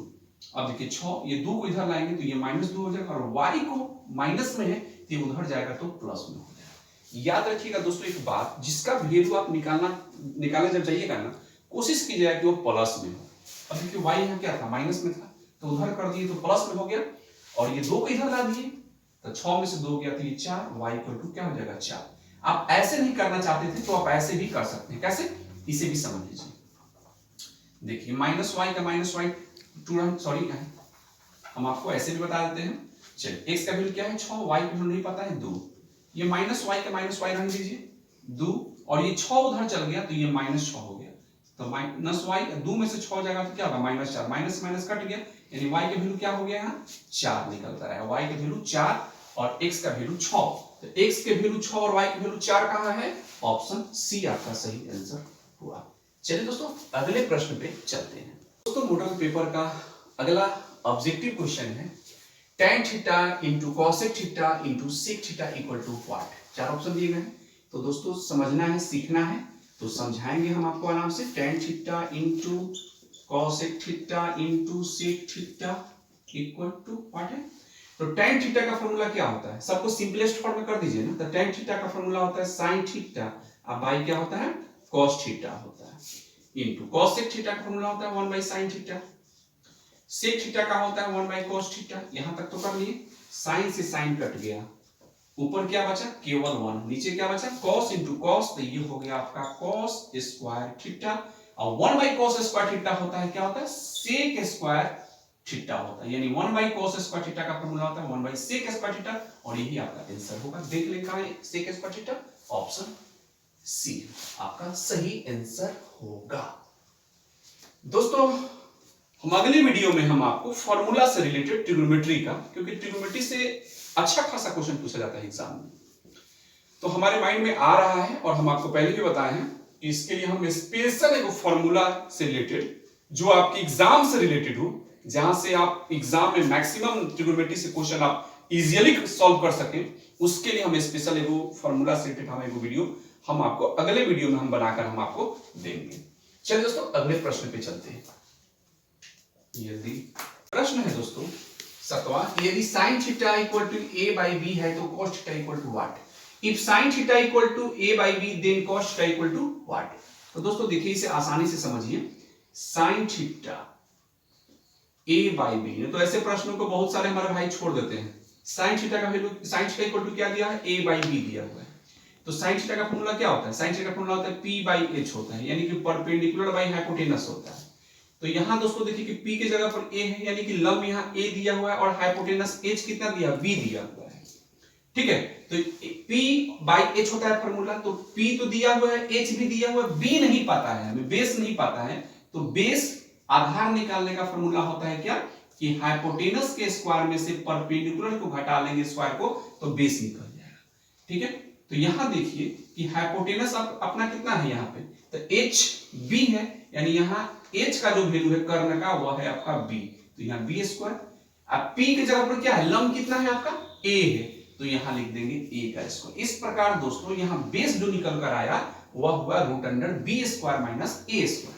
अब देखिए 6, ये 2 को इधर लाएंगे तो ये माइनस 2 हो जाएगा, और y को माइनस में है तो ये उधर जाएगा तो प्लस में हो जाएगा। याद रखिएगा दोस्तों एक बात, जिसका वैल्यू आप निकालने जब जाइएगा ना, कोशिश कीजिएगा कि वो प्लस में हो। अब देखिए y यहाँ क्या था, माइनस में था, तो उधर कर दिए तो प्लस में हो गया, और ये 2 को इधर ला दिए तो 6 में से 2 गया तो ये 4, y इक्वल टू क्या हो जाएगा 4। आप ऐसे नहीं करना चाहते थे तो आप ऐसे भी कर सकते हैं, कैसे, इसे भी समझ लीजिए। देखिए माइनस वाई का माइनस वाई 2, सॉरी हम आपको ऐसे भी बता देते हैं। चलिए x का वैल्यू क्या है 6, y का वैल्यू नहीं पता है 2, ये माइनस वाई का माइनस वाई रहने दीजिए 2, और ये 6 उधर चल गया तो ये माइनस 6 हो गया, तो माइनस वाई 2 में से 6 जाएगा तो क्या होगा माइनस 4, माइनस माइनस कट गया, यानी y का वैल्यू क्या हो गया यहाँ 4 निकलता है, y का वैल्यू 4 और x का वैल्यू 6, तो x के वैल्यू 6 और y के वैल्यू 4 कहां है, ऑप्शन सी आपका सही आंसर हुआ। चलिए दोस्तों अगले प्रश्न पे चलते हैं। दोस्तों मॉडल पेपर का अगला ऑब्जेक्टिव क्वेश्चन है tan theta into cosec theta into sec theta equal to what. 4 option दिए गए हैं, तो दोस्तों समझना है, सीखना है, तो समझाएंगे हम आपको आराम से। tan theta into cosec theta into sec theta equal to what है। तो tan थीटा का फॉर्मूला क्या होता है, सबको सिंपलेस्ट फॉर्म में कर दीजिए ना। तो tan थीटा का फॉर्मूला होता है sin थीटा, अब बाई क्या होता है cos थीटा होता है, इनटू cosec थीटा का फॉर्मूला होता है 1 by sin theta, sec theta का होता है 1 by cos थीटा। यहां तक तो कर लिए, sin से sin कट गया, ऊपर क्या बचा केवल 1, नीचे क्या बचा cos into cos, तो ये हो गया आपका cos स्क्वायर थीटा, और 1 by cos स्क्वायर थीटा होता है क्या होता है sec स्क्वायर थीटा होता है, यानी 1 by cos स्क्वायर थीटा का फॉर्मूला होता है 1 by sec स्क्वायर थीटा, और यही आपका आंसर होगा। देख लें कहां है sec square theta, option C आपका सही आंसर होगा। दोस्तों हम अगले वीडियो में हम आपको फॉर्मूला से रिलेटेड ट्रिग्नोमेट्री का, क्योंकि ट्रिग्नोमेट्री से अच्छा खासा क्वेश्चन पूछा जाता है एग्जाम में, तो हमारे माइंड में आ रहा है, और हम आपको पहले भी बताए हैं कि इसके लिए हम स्पेशल एक फॉर्मूला से रिलेटेड जो आपके एग्जाम से रिलेटेड हो, जहां से आप एग्जाम में मैक्सिमम ट्रिग्नोमेट्री से क्वेश्चन आप इजीली सॉल्व कर सकें, उसके लिए हम स्पेशल एगो फॉर्मूला से रिलेटेड हम एगो वीडियो हम आपको अगले वीडियो में हम बनाकर हम आपको देंगे। चलिए दोस्तों अगले प्रश्न पे चलते हैं। यदि प्रश्न है दोस्तों 7वां, यदि sin theta equal to a by b है तो cos theta equal to what. If sin theta equal to a by b then cos theta equal to what. तो दोस्तों देखिए इसे आसानी से समझिए, sin theta a by b, तो ऐसे प्रश्नों को बहुत सारे हमारे भाई छोड़ देते हैं। sin थीटा का value, sin theta equal to क्या दिया है a by b दिया हुआ है, तो sin थीटा का फॉर्मूला क्या होता है, sin थीटा का फॉर्मूला होता है p by h होता है, यानी कि परपेंडिकुलर बाय हाइपोटेनस होता है। तो यहां दोस्तों देखिए कि p की जगह पर a है, यानी कि लंब यहां a दिया हुआ है, और हाइपोटेनस h कितना दिया b दिया हुआ है, ठीक है। तो p by h होता है फॉर्मूला, तो p तो दिया हुआ है, h भी दिया हुआ है, b नहीं पता है हमें, बेस नहीं पता है, तो बेस आधार निकालने का फॉर्मूला होता है क्या कि हाइपोटेनस के स्क्वायर में से परपेंडिकुलर को घटा लेंगे स्क्वायर को, तो बेस निकल जाएगा, ठीक है। तो यहां देखिए कि हाइपोटेनस अपना कितना है यहाँ पे, तो h b है, यानी यहाँ h का जो वैल्यू है कर्ण का वह है आपका b, तो यहाँ b स्क्वायर। अब p की जगह पर क्या है, लंब कितना है आपका a है, तो यहाँ लिख देंगे a का स्क्वायर। इस प्रकार दोस्तों यहाँ बेस जो निकल कर आया वह हुआ root under b square minus a square.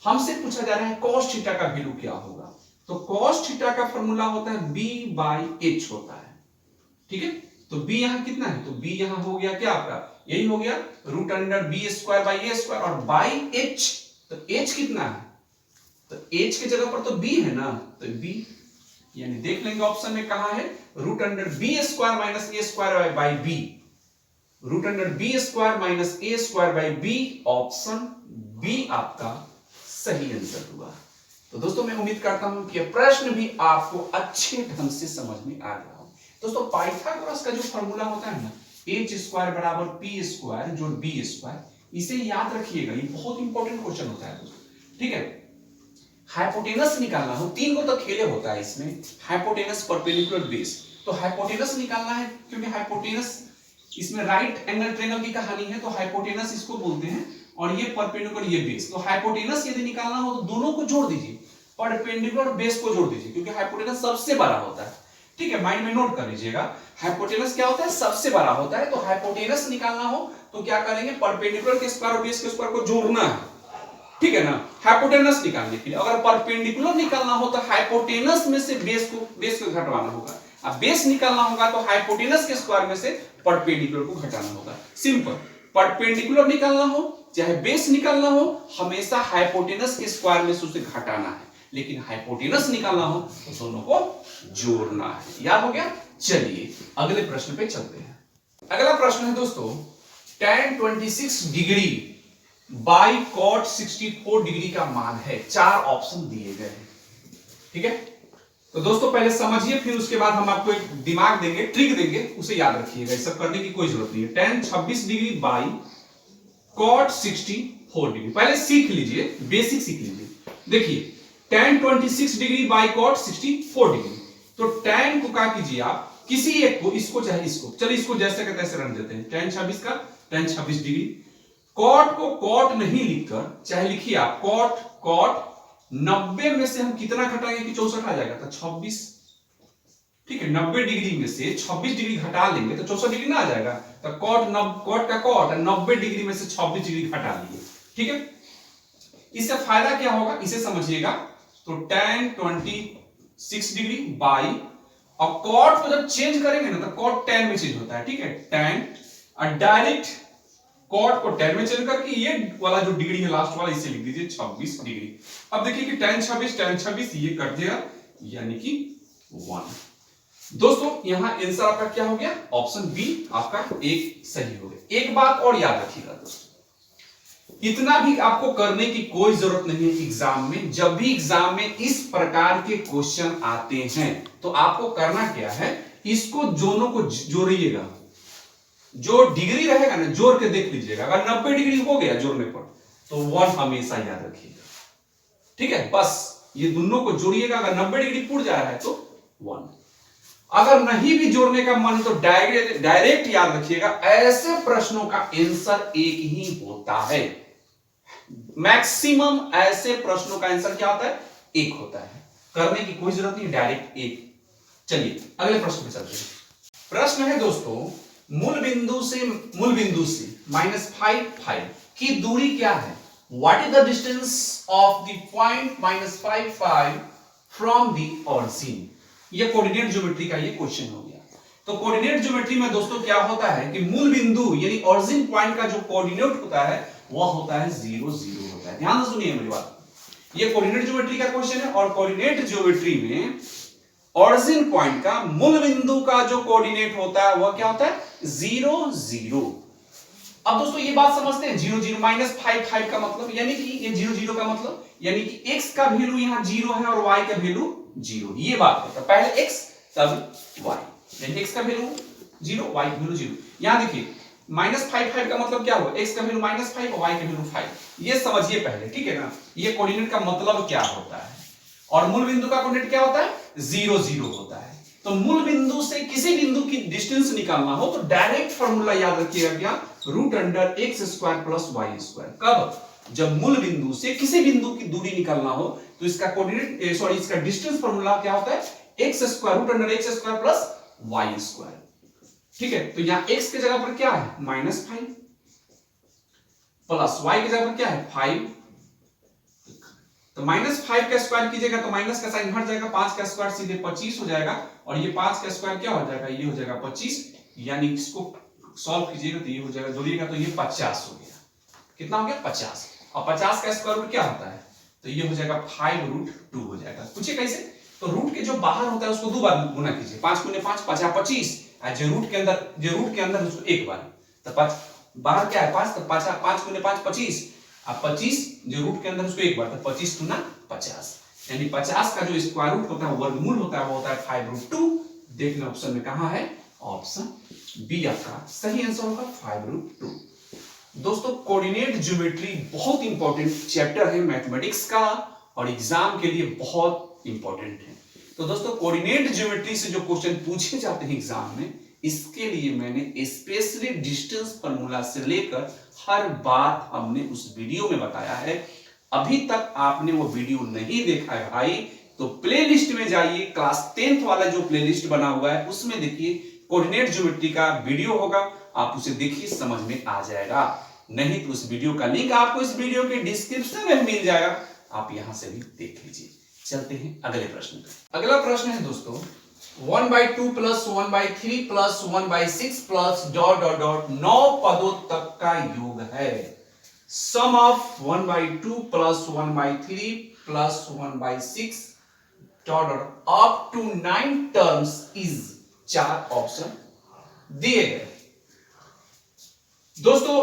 हमसे पूछा जा रहा है cos थीटा का वैल्यू क्या होगा, तो cos थीटा का फॉर्मूला होता है b बाई h होता है, ठीक है। तो b यहां कितना है, तो b यहां हो गया क्या आपका, यही हो गया root under b square by a square, और बाई h, तो h कितना है, तो h की जगह पर तो b है ना, तो b, यानी देख लेंगे ऑप्शन में कहां है, root under b square minus a square by b, root under b square minus a square by b, option b आपका सही आंसर हुआ। तो दोस्तों मैं उम्मीद करता हूं कि प्रश्न भी आपको अच्छे ढंग से समझ में आ गया हो। दोस्तों पाइथागोरस का जो फॉर्मूला होता है ना, h स्क्वायर बराबर p स्क्वायर जोड़ b स्क्वायर, इसे याद रखिएगा, ये बहुत इंपॉर्टेंट क्वेश्चन होता है दोस्तों, ठीक है। हाइपोटेनस निकालना हो, 3 को तो खेले होता है इसमें, हाइपोटेनस परपेंडिकुलर बेस, तो हाइपोटेनस निकालना है, क्योंकि हाइपोटेनस इसमें राइट एंगल ट्रायंगल की कहानी है, तो हाइपोटेनस इसको बोलते हैं और ये परपेंडिकुलर ये बेस। तो हाइपोटेनस यदि निकालना हो तो दोनों को जोड़ दीजिए, परपेंडिकुलर और बेस को जोड़ दीजिए, क्योंकि हाइपोटेनस सबसे बड़ा होता है। ठीक है, माइंड में नोट कर लीजिएगा, हाइपोटेनस क्या होता है, सबसे बड़ा होता है। तो हाइपोटेनस निकालना हो तो क्या करेंगे, परपेंडिकुलर के स्क्वायर और बेस के स्क्वायर को जोड़ना है। ठीक है ना, हाइपोटेनस निकालने के लिए। अगर परपेंडिकुलर निकालना हो तो हाइपोटेनस में से बेस को घटवाना होगा। अब बेस निकालना होगा तो हाइपोटेनस के स्क्वायर में से परपेंडिकुलर को घटाना होगा। सिंपल, परपेंडिकुलर निकालना हो चाहे बेस निकालना हो, हमेशा हाइपोटेनस के स्क्वायर में से उसे घटाना है, लेकिन हाइपोटेनस निकालना हो तो दोनों को जोड़ना है। याद हो गया? चलिए अगले प्रश्न पे चलते हैं। अगला प्रश्न है दोस्तों, tan 26 degree by cot 64 degree का मान है। 4 ऑप्शन दिए गए हैं। ठीक है, तो दोस्तों पहले समझिए, फिर उसके बाद हम आपको एक दिमाग देंगे, ट्रिक देंगे, उसे याद रखिएगा। सब करने की कोई जरूरत नहीं है। tan 26 degree by cot 64 degree पहले सीख लीजिए, बेसिक सीख लीजिए। देखिए tan 26 degree by cot 64 degree, तो tan को क्या कीजिए आप, किसी एक को, इसको चाहे इसको, चलिए इसको जैसे का तैसे रख देते हैं। tan 26 का tan 26 डिग्री, cot को cot नहीं लिखकर चाहे लिखिए आप cot 90 में से हम कितना घटाएंगे कि 64 आ जाएगा, तो 26। ठीक है, 90 डिग्री में से 26 डिग्री घटा लेंगे तो 64 डिग्री ना आ जाएगा। तो cot का cot 90 डिग्री में से 26 डिग्री घटा लिए। ठीक है, इससे फायदा क्या होगा इसे समझिएगा। तो tan 26 डिग्री बाई, और cot को जब चेंज करेंगे ना तो cot tan में चेंज होता है। ठीक है, tan, और डायरेक्ट cot को tan में चेंज करके ये वाला जो डिग्री है लास्ट वाला इसे लिख दीजिए 26 डिग्री। अब देखिए कि tan 26 ये कट गया, यानी कि 1। दोस्तों यहां आंसर आपका क्या हो गया, ऑप्शन बी आपका एक सही हो गया। एक बात और याद रखिएगा दोस्तों, इतना भी आपको करने की कोई जरूरत नहीं है एग्जाम में। जब भी एग्जाम में इस प्रकार के क्वेश्चन आते हैं तो आपको करना क्या है, इसको दोनों को जोड़िएगा। जो डिग्री रहेगा ना जोड़ के देख लीजिएगा, अगर 90 डिग्री हो गया जोड़ने पर तो 1 हमेशा याद रखिएगा। ठीक है, बस ये दोनों को जोड़िएगा, अगर 90 डिग्री पूर्ण जा रहा है तो 1। अगर नहीं भी जोड़ने का मन तो डायरेक्ट याद रखिएगा, ऐसे प्रश्नों का आंसर एक ही होता है। मैक्सिमम ऐसे प्रश्नों का आंसर क्या होता है, एक होता है। करने की कोई जरूरत नहीं, डायरेक्ट एक। चलिए अगले प्रश्न पे चलते हैं। प्रश्न है दोस्तों, मूल बिंदु से -5 की दूरी क्या है? What is the distance of the point -5 from the origin? ये कोऑर्डिनेट ज्योमेट्री का ये क्वेश्चन हो गया। तो कोऑर्डिनेट ज्योमेट्री में दोस्तों क्या होता है कि मूल बिंदु यानी ऑरिजिन पॉइंट का जो कोऑर्डिनेट होता है वह होता है 0 0 होता है। ध्यान से सुनिए मेरी बात, ये कोऑर्डिनेट ज्योमेट्री का क्वेश्चन है, और कोऑर्डिनेट ज्योमेट्री में ऑरिजिन पॉइंट का मूल बिंदु का जो कोऑर्डिनेट होता है वह क्या होता है, 0 0। अब दोस्तों ये बात समझते हैं, 0 0 -5 का मतलब, यानी कि ये 0 0 का मतलब यानी कि x का वैल्यू यहां 0 है और y का वैल्यू 0। ये बात होता है, पहले x तब y, यानी x का वैल्यू 0 y का वैल्यू 0। यहां देखिए -5 का मतलब क्या हुआ, x का वैल्यू -5 और y का वैल्यू 5। ये समझिए पहले, ठीक है ना। ये कोऑर्डिनेट का मतलब क्या होता है, और मूल बिंदु का कोऑर्डिनेट क्या होता है, 0 0 होता है। तो मूल बिंदु से किसी बिंदु की डिस्टेंस निकालना हो तो डायरेक्ट फार्मूला याद रखिएगा, क्या, √x² + y²। कब, जब मूल बिंदु से किसी बिंदु की दूरी निकालना हो तो इसका कोऑर्डिनेट इसका डिस्टेंस फार्मूला क्या होता है, x² √x² + y²। ठीक है, तो यहां x की जगह पर क्या है, -5, प्लस y की जगह पर क्या है 5। तो -5 का स्क्वायर कीजिएगा तो माइनस का साइन हट जाएगा, 5 का स्क्वायर सीधे 25 हो जाएगा, और ये 5 का स्क्वायर क्या हो जाएगा, ये हो जाएगा 25। यानी इसको सॉल्व कीजिएगा तो ये हो जाएगा, जोड़िएगा तो ये 50 हो गया। कितना हो गया, 50। और 50 का स्क्वायर रूट क्या होता है, तो ये हो जाएगा 5√2 हो जाएगा। पूछिए कैसे, तो रूट के जो बाहर होता है उसको 2 बार गुना कीजिए, 5 × 5 = 25, और जो रूट के अंदर उसको 1 बार। तो बाहर क्या है 5, तो 5 × 5 = 25, अब 25 जो रूट के अंदर उसको 1 बार, तो 25 × 50, यानी 50 का जो स्क्वायर रूट होता है वर्गमूल होता है वो होता है 5√2। देखना ऑप्शन में कहां है, ऑप्शन बी आपका सही आंसर होगा 5√2। दोस्तों कोऑर्डिनेट ज्योमेट्री बहुत इंपॉर्टेंट चैप्टर है मैथमेटिक्स का, और एग्जाम के लिए बहुत इंपॉर्टेंट है। तो दोस्तों कोऑर्डिनेट ज्योमेट्री से जो क्वेश्चन पूछे जाते हैं एग्जाम में, इसके लिए मैंने स्पेशली डिस्टेंस फार्मूला से लेकर हर बात हमने उस वीडियो में बताया है। अभी तक आपने वो वीडियो नहीं देखा है भाई, तो प्लेलिस्ट में जाइए, क्लास 10th वाला जो प्लेलिस्ट बना हुआ है उसमें देखिए, कोऑर्डिनेट ज्योमेट्री का वीडियो होगा, आप उसे देखिए, समझ में आ जाएगा। नहीं तो उस वीडियो का लिंक आपको इस वीडियो के डिस्क्रिप्शन में मिल जाएगा, आप यहां से भी देख लीजिए। चलते हैं अगले प्रश्न पे। अगला प्रश्न है दोस्तों 1/2 plus 1/3 plus 1/6 plus dot dot dot 9 पदों तक का योग है। Sum of 1/2 plus 1/3 plus 1/6 dot dot up to 9 terms is. 4 option दिए गए दोस्तों।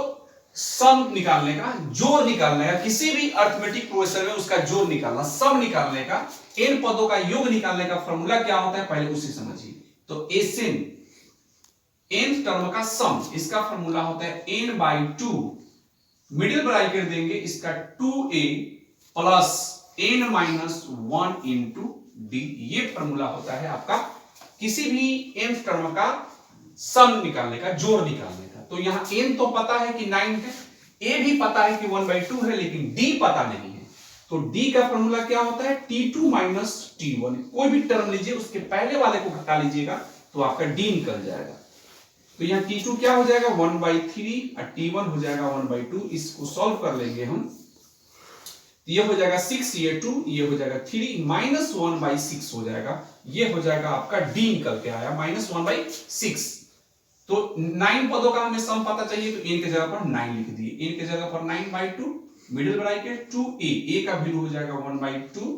सम निकालने का, जोड़ निकालने का, किसी भी अर्थमेटिक प्रोग्रेशन में उसका जोड़ निकालना, सम निकालने का, n पदों का योग निकालने का फॉर्मूला क्या होता है पहले उसे समझिए। तो एसएन nth टर्म का सम, इसका फॉर्मूला होता है n/2, मिडिल ब्रैकेट देंगे इसका 2a plus n-1 into D. ये फॉर्मूला होता है आपका किसी भी nth टर्म का सम निकालने का, जोड़ निकालने का। तो यहां n तो पता है कि 9 है, a भी पता है कि 1/2 है, लेकिन d पता नहीं है। तो d का फॉर्मूला क्या होता है t2 माइनस t1। कोई भी टर्म लीजिए, उसके पहले वाले को घटा लीजिएगा तो आपका d निकल जाएगा। तो यहां t2 क्या हो जाएगा 1/3 और t1 हो जाएगा 1/2। इसको सॉल्व कर लेंगे हम, तो ये हो जाएगा 6, ये 2, ये हो जाएगा 3 माइनस 1/6 हो जाएगा। ये हो जाएगा आपका d निकल के आया माइनस 1/6। तो 9 पदों का हमें सम पता चाहिए, तो n के जगह पर 9 लिख दिए, n के जगह पर 9/2, मिडिल ब्रैकेट 2a, a का वैल्यू हो जाएगा 1/2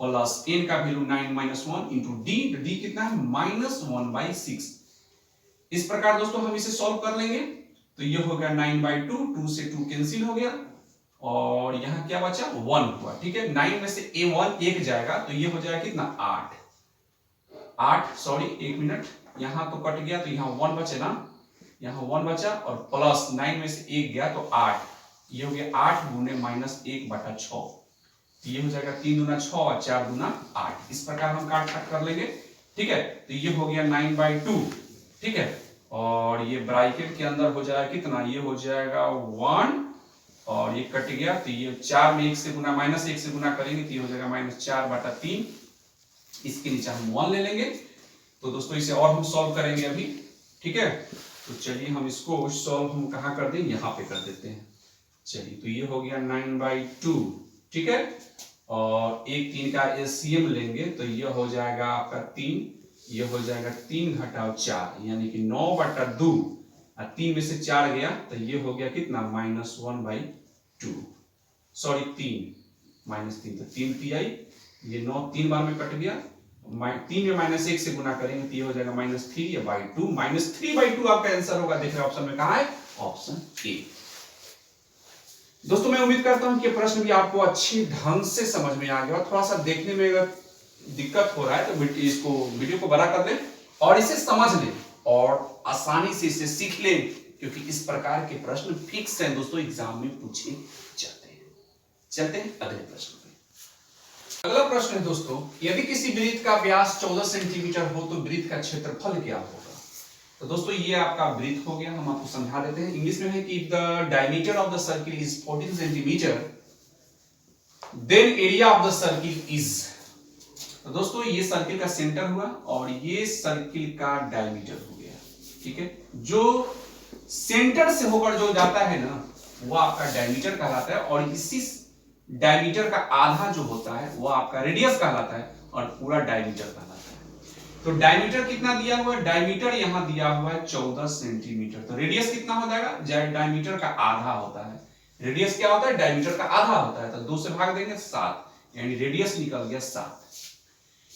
प्लस n का value 9 minus 1 into d। d कितना है माइनस 1/6। इस प्रकार दोस्तों हम इसे सॉल्व कर लेंगे, तो ये हो गया 9/2, 2 से 2 कैंसिल हो गया और यहां क्या बचा 1 हुआ। ठीक है, 9 में से a1 एक जाएगा, तो ये हो जाएगा कितना 8, सॉरी 1 मिनट, यहां तो कट गया, तो यहां 1 बचे ना, यहां 1 बचा और प्लस 9 में से 1 गया तो 8। ये हो गया 8 गुने माइनस 1/6। ये हो जाएगा 3 दूना 6 और 4 दूना 8। इस प्रकार हम काट काट कर लेंगे। ठीक है, तो ये हो गया 9/2। ठीक है, और ये ब्रैकेट के अंदर हो जाएगा कितना, ये हो जाएगा 1 और ये कट गया, तो ये 4 में 1 से गुना, माइनस 1 से गुना करेंगे तो ये हो जाएगा -4/3। इसके नीचे हम 1 ले लेंगे। तो दोस्तों इसे और हम सॉल्व करेंगे अभी। ठीक है, तो चलिए हम इसको सॉल्व हम कहां कर दें, यहां पे कर देते हैं। चलिए, तो ये हो गया 9/2। ठीक है, और 1 3 का एलसीएम लेंगे तो ये हो जाएगा आपका 3, ये हो जाएगा 3 घटाओ 4 यानी कि 9/2 और 3 में से 4 गया तो ये हो गया कितना -1/2, सॉरी 3 -3, तो 3 pi, ये 9 3 बार में कट गया, 3 में -1 से गुना करेंगे तो ये हो जाएगा -3/2, -3/2 आपका आंसर होगा। देख रहे ऑप्शन में कहां है, ऑप्शन ए। दोस्तों मैं उम्मीद करता हूं कि प्रश्न भी आपको अच्छी ढंग से समझ में आ गया और थोड़ा सा देखने में अगर दिक्कत हो रहा है तो इसको वीडियो को बड़ा कर दें और इसे समझ लें और आसानी से इसे सीख लें, क्योंकि इस प्रकार के प्रश्न फिक्स हैं दोस्तों, एग्जाम में पूछे जाते हैं। चलते हैं अगले प्रश्न पे। अगला प्रश्न है दोस्तों, यदि किसी वृत्त का व्यास 14 सेंटीमीटर हो तो वृत्त का क्षेत्रफल क्या होगा। तो दोस्तों ये आपका वृत्त हो गया, हम आपको समझा देते हैं। इंग्लिश में है कि the diameter of the circle is 14 centimetre then area of the circle is. तो दोस्तों ये सर्किल का सेंटर हुआ और ये सर्किल का डायमीटर हो गया। ठीक है, जो सेंटर से होकर जो जाता है ना वो आपका डायमीटर कहलाता है और इसी डायमीटर का आधा जो होता है वो आपका रेडियस कहलाता है और पूरा डायमीटर कहलाता है। तो डायमीटर कितना दिया हुआ है, डायमीटर यहां दिया हुआ है 14 सेंटीमीटर। तो रेडियस कितना हो जाएगा, डायमीटर का आधा होता है। रेडियस क्या होता है, डायमीटर का आधा होता है, तो 2 से भाग देंगे 7, यानी रेडियस निकल गया 7।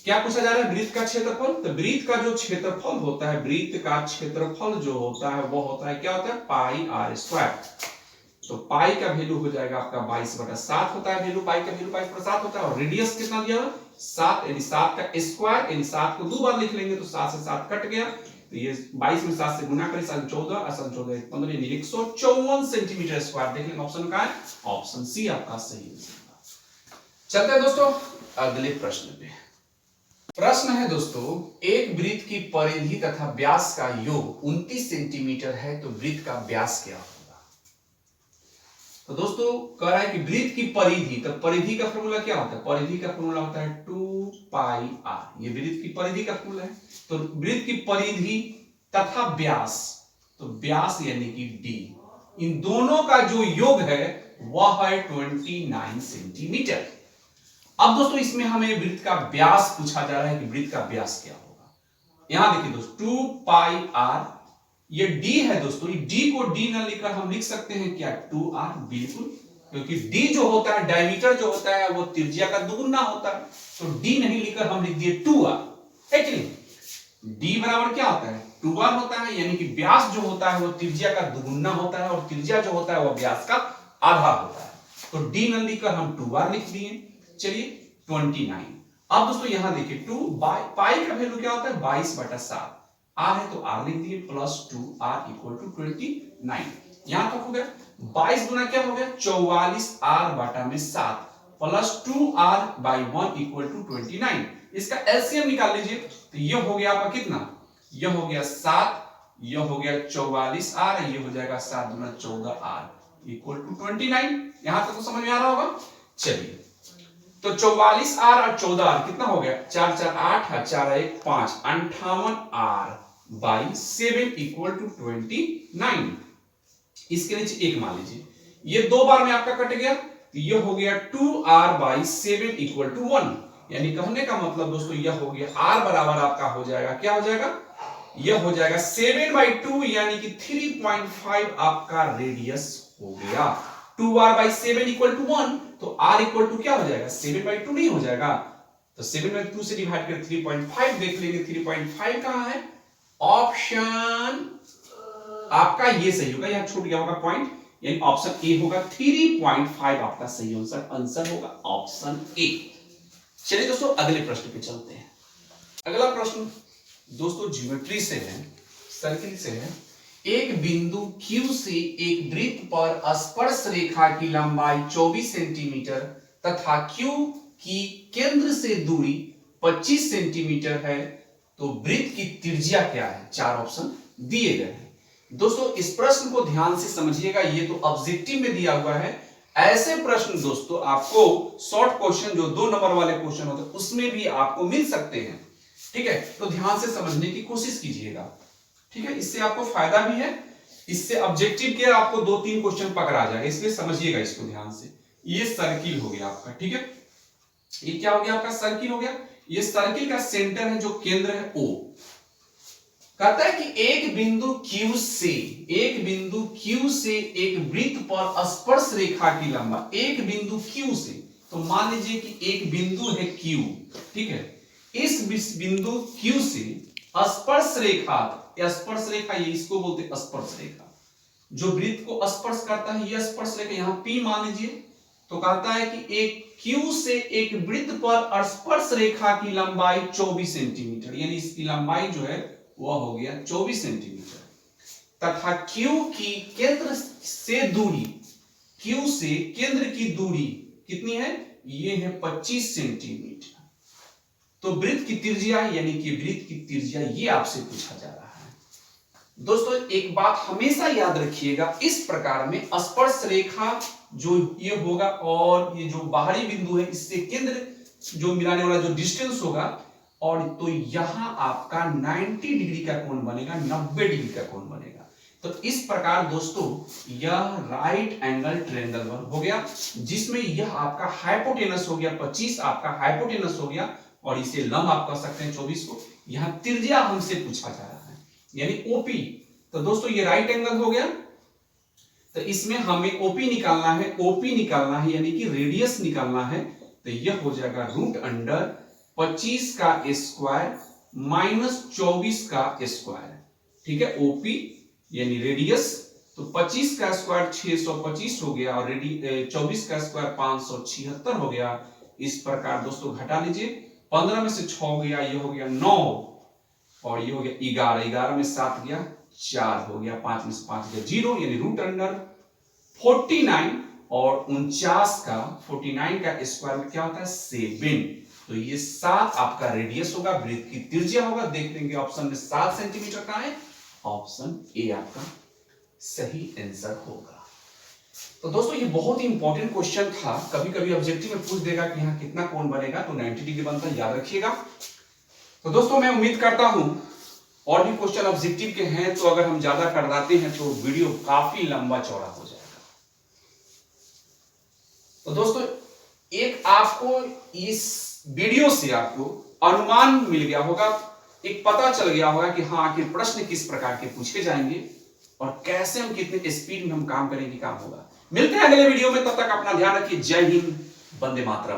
क्या पूछा जा रहा है, वृत्त का क्षेत्रफल। तो वृत्त का जो क्षेत्रफल होता है, वृत्त का क्षेत्रफल जो होता है वो होता है क्या होता है, πr²। तो पाई का वैल्यू हो जाएगा आपका 22/7 होता है, वैल्यू पाई का वैल्यू 22/7 होता है। और रेडियस कितना दिया है 7, यानी 7 का स्क्वायर, यानी 7 को 2 बार लिख लेंगे तो 7 से 7 कट गया, तो ये 22 में 7 से गुना करें 14 और 14 15 यानी 154 सेंटीमीटर स्क्वायर। देख लेंगे ऑप्शन का है, ऑप्शन सी आपका सही आंसर। चलते हैं दोस्तों अगले प्रश्न पे। प्रश्न है दोस्तों, एक वृत्त की परिधि तथा व्यास का योग 29 सेंटीमीटर है, तो वृत्त का व्यास क्या होगा? तो दोस्तों कह रहा है कि वृत्त की परिधि, तो परिधि का फॉर्मूला क्या होता है? परिधि का फॉर्मूला होता है 2 पाई आर। ये वृत्त की परिधि का फॉर्मूला है। तो वृत्त की परिधि तथा व्यास, तो व्यास यानी कि डी, इन दोनों का जो योग है वह है 29 सेंटीमीटर। अब दोस्तों इसमें हमें वृत्त का व्यास पूछा जा रहा है कि वृत्त का व्यास क्या होगा। यहां देखिए दोस्तों 2 पाई आर, ये d है दोस्तों, ये d को d न लिखकर हम लिख सकते हैं क्या? 2r, बिल्कुल, क्योंकि d जो होता है, डायमीटर जो होता है वो त्रिज्या का दुगुना होता है, तो d नहीं लिखकर हम लिख दिए 2r, है कि नहीं? d बराबर क्या होता है? 2r होता है, यानी कि व्यास जो होता है वो त्रिज्या का दुगुना होता है, और त्रिज्या जो होता है वो व्यास का आधा होता है, तो d न लिखकर हम 2r लिख दिए। चलिए 29। अब दोस्तों यहां देखिए 2 पाई का वैल्यू क्या होता है? 22/7, r है तो r लिख दिए, प्लस 2r इक्वल टू 29। यहां तक हो गया। 22 गुना क्या हो गया? 44r/7 plus 2r by 1 equal to 29। इसका एलसीएम निकाल लीजिए, तो ये हो गया आपका कितना? ये हो गया 7, ये हो गया 44r, ये हो जाएगा 7 गुना 14r इक्वल टू 29। यहां तक तो समझ में आ रहा होगा। चलिए तो 44r और 14r कितना हो गया? 4 4 8, 4 1 5, 58r बाई 7 इक्वल टू 29। इसके नीचे एक मान लीजिए, ये दो बार में आपका कट गया, तो ये हो गया 2r बाई 7 इक्वल टू 1। यानी कहने का मतलब दोस्तों यह हो गया r बराबर आपका हो जाएगा, क्या हो जाएगा? यह हो जाएगा 7/2, यानी कि 3.5 आपका रेडियस हो गया। 2r बाई 7 इक्वल टू 1, तो r इक्वल टू क्या हो जाएगा? 7/2 नहीं हो जाएगा, तो 7/2 से डिवाइड कर 3.5 देख लेंगे। 3.5 कहां है? ऑप्शन आपका ये सही होगा, यहां छूट गया होगा पॉइंट, यानी ऑप्शन ए होगा। 3.5 आपका सही आंसर होगा ऑप्शन ए। चलिए दोस्तों अगले प्रश्न पे चलते हैं। अगला प्रश्न दोस्तों ज्योमेट्री से है, सर्किल से है। एक बिंदु Q से एक वृत्त पर स्पर्श रेखा की लंबाई 24 सेंटीमीटर तथा Q की केंद्र से दूरी 25 सेंटीमीटर है, तो वृत्त की त्रिज्या क्या है? चार ऑप्शन दिए गए हैं। दोस्तों इस प्रश्न को ध्यान से समझिएगा, ये तो ऑब्जेक्टिव में दिया हुआ है। ऐसे प्रश्न दोस्तों आपको शॉर्ट क्वेश्चन जो 2 नंबर वाले क्वेश्चन होते हैं उसमें भी आपको मिल सकते हैं, ठीक है? तो ध्यान से समझने की कोशिश कीजिएगा, ठीक है? इससे आपको फायदा भी है, इससे ऑब्जेक्टिव के आपको 2-3 क्वेश्चन पकड़ा जाएगा, इसलिए समझिएगा इसको ध्यान से। ये सर्किल हो गया आपका, ठीक है? ये क्या हो गया आपका? सर्किल हो गया। ये सर्किल का सेंटर है, जो केंद्र है O। कहता है कि एक बिंदु Q से एक वृत्त पर स्पर्श रेखा की लंबाई, एक बिंदु Q से, तो मान लीजिए कि एक बिंदु है Q, ठीक है? इस बिंदु Q से स्पर्श रेखा, ये इसको बोलते हैं स्पर्श रेखा, जो वृत्त को स्पर्श करता है, ये स्पर्श रेखा यहां P मान लीजिए। तो कहता है कि एक Q से एक वृत्त पर स्पर्श रेखा की लंबाई 24 सेंटीमीटर, यानी इसकी लंबाई जो है वह हो गया 24 सेंटीमीटर, तथा Q की केंद्र से दूरी, Q से केंद्र की दूरी कितनी है? ये है 25 सेंटीमीटर। तो वृत्त की त्रिज्या, यानी कि वृत्त की त्रिज्या, ये आपसे पूछा जा रहा है। दोस्तों एक बात हमेशा याद रखिएगा, इस प्रकार में स्पर्श रेखा जो ये होगा और ये जो बाहरी बिंदु है, इससे केंद्र जो मिलाने वाला जो डिस्टेंस होगा, और तो यहां आपका 90 डिग्री का कोण बनेगा, 90 डिग्री का कोण बनेगा। तो इस प्रकार दोस्तों यह राइट एंगल ट्रायंगल हो गया, जिसमें यह आपका हाइपोटेनस हो गया 25, आपका हाइपोटेनस हो गया, और इसे लंब आप कह सकते हैं 24 को। यहां त्रिज्या हमसे पूछा जा रहा है, यानी ओपी। तो दोस्तों ये राइट एंगल हो गया, तो इसमें हमें ओपी निकालना है, ओपी निकालना है, यानी कि रेडियस निकालना है। तो यह हो जाएगा रूट अंडर 25 का स्क्वायर माइनस 24 का स्क्वायर, ठीक है? ओपी यानी रेडियस, तो 25 का स्क्वायर 625 हो गया, और 24 का स्क्वायर 576 हो गया। इस प्रकार दोस्तों घटा लीजिए, 15 में से 6 गया, ये हो गया 9, और ये हो गया 11, 11 में 7 गया 4 हो गया, 5 में से 5 गया 0, यानी रूट अंडर 49 और 49 का 49 का स्क्वायर में क्या होता है? 7। तो ये 7 आपका रेडियस होगा, वृत्त की त्रिज्या होगा। देख लेंगे ऑप्शन में 7 सेंटीमीटर का है, ऑप्शन ए आपका सही आंसर होगा। तो दोस्तों ये बहुत ही इंपॉर्टेंट क्वेश्चन था, कभी कभी ऑब्जेक्टिव में पूछ देगा कि यहाँ कितना कोण बनेगा, तो 90 डिग्री बनता है, याद रखिएगा। तो दोस्तों मैं उम्मीद करता हूं और भी क्वेश्चन ऑब्जेक्टिव के हैं, तो अगर हम ज्यादा कर देते हैं तो वीडियो काफी लंबा चौड़ा हो जाएगा। तो दोस्तों एक आपको इस वीडियो से आपको अनुमान मिल गया होगा, एक पता चल गया होगा कि हाँ आखिर प्रश्न किस प्रकार के पूछे जाएंगे और कैसे हम कितने स्पीड में हम काम करेंगे, काम होगा। मिलते हैं अगले वीडियो में, तब तक अपना ध्यान रखिए। जय हिंद, वंदे मातरम।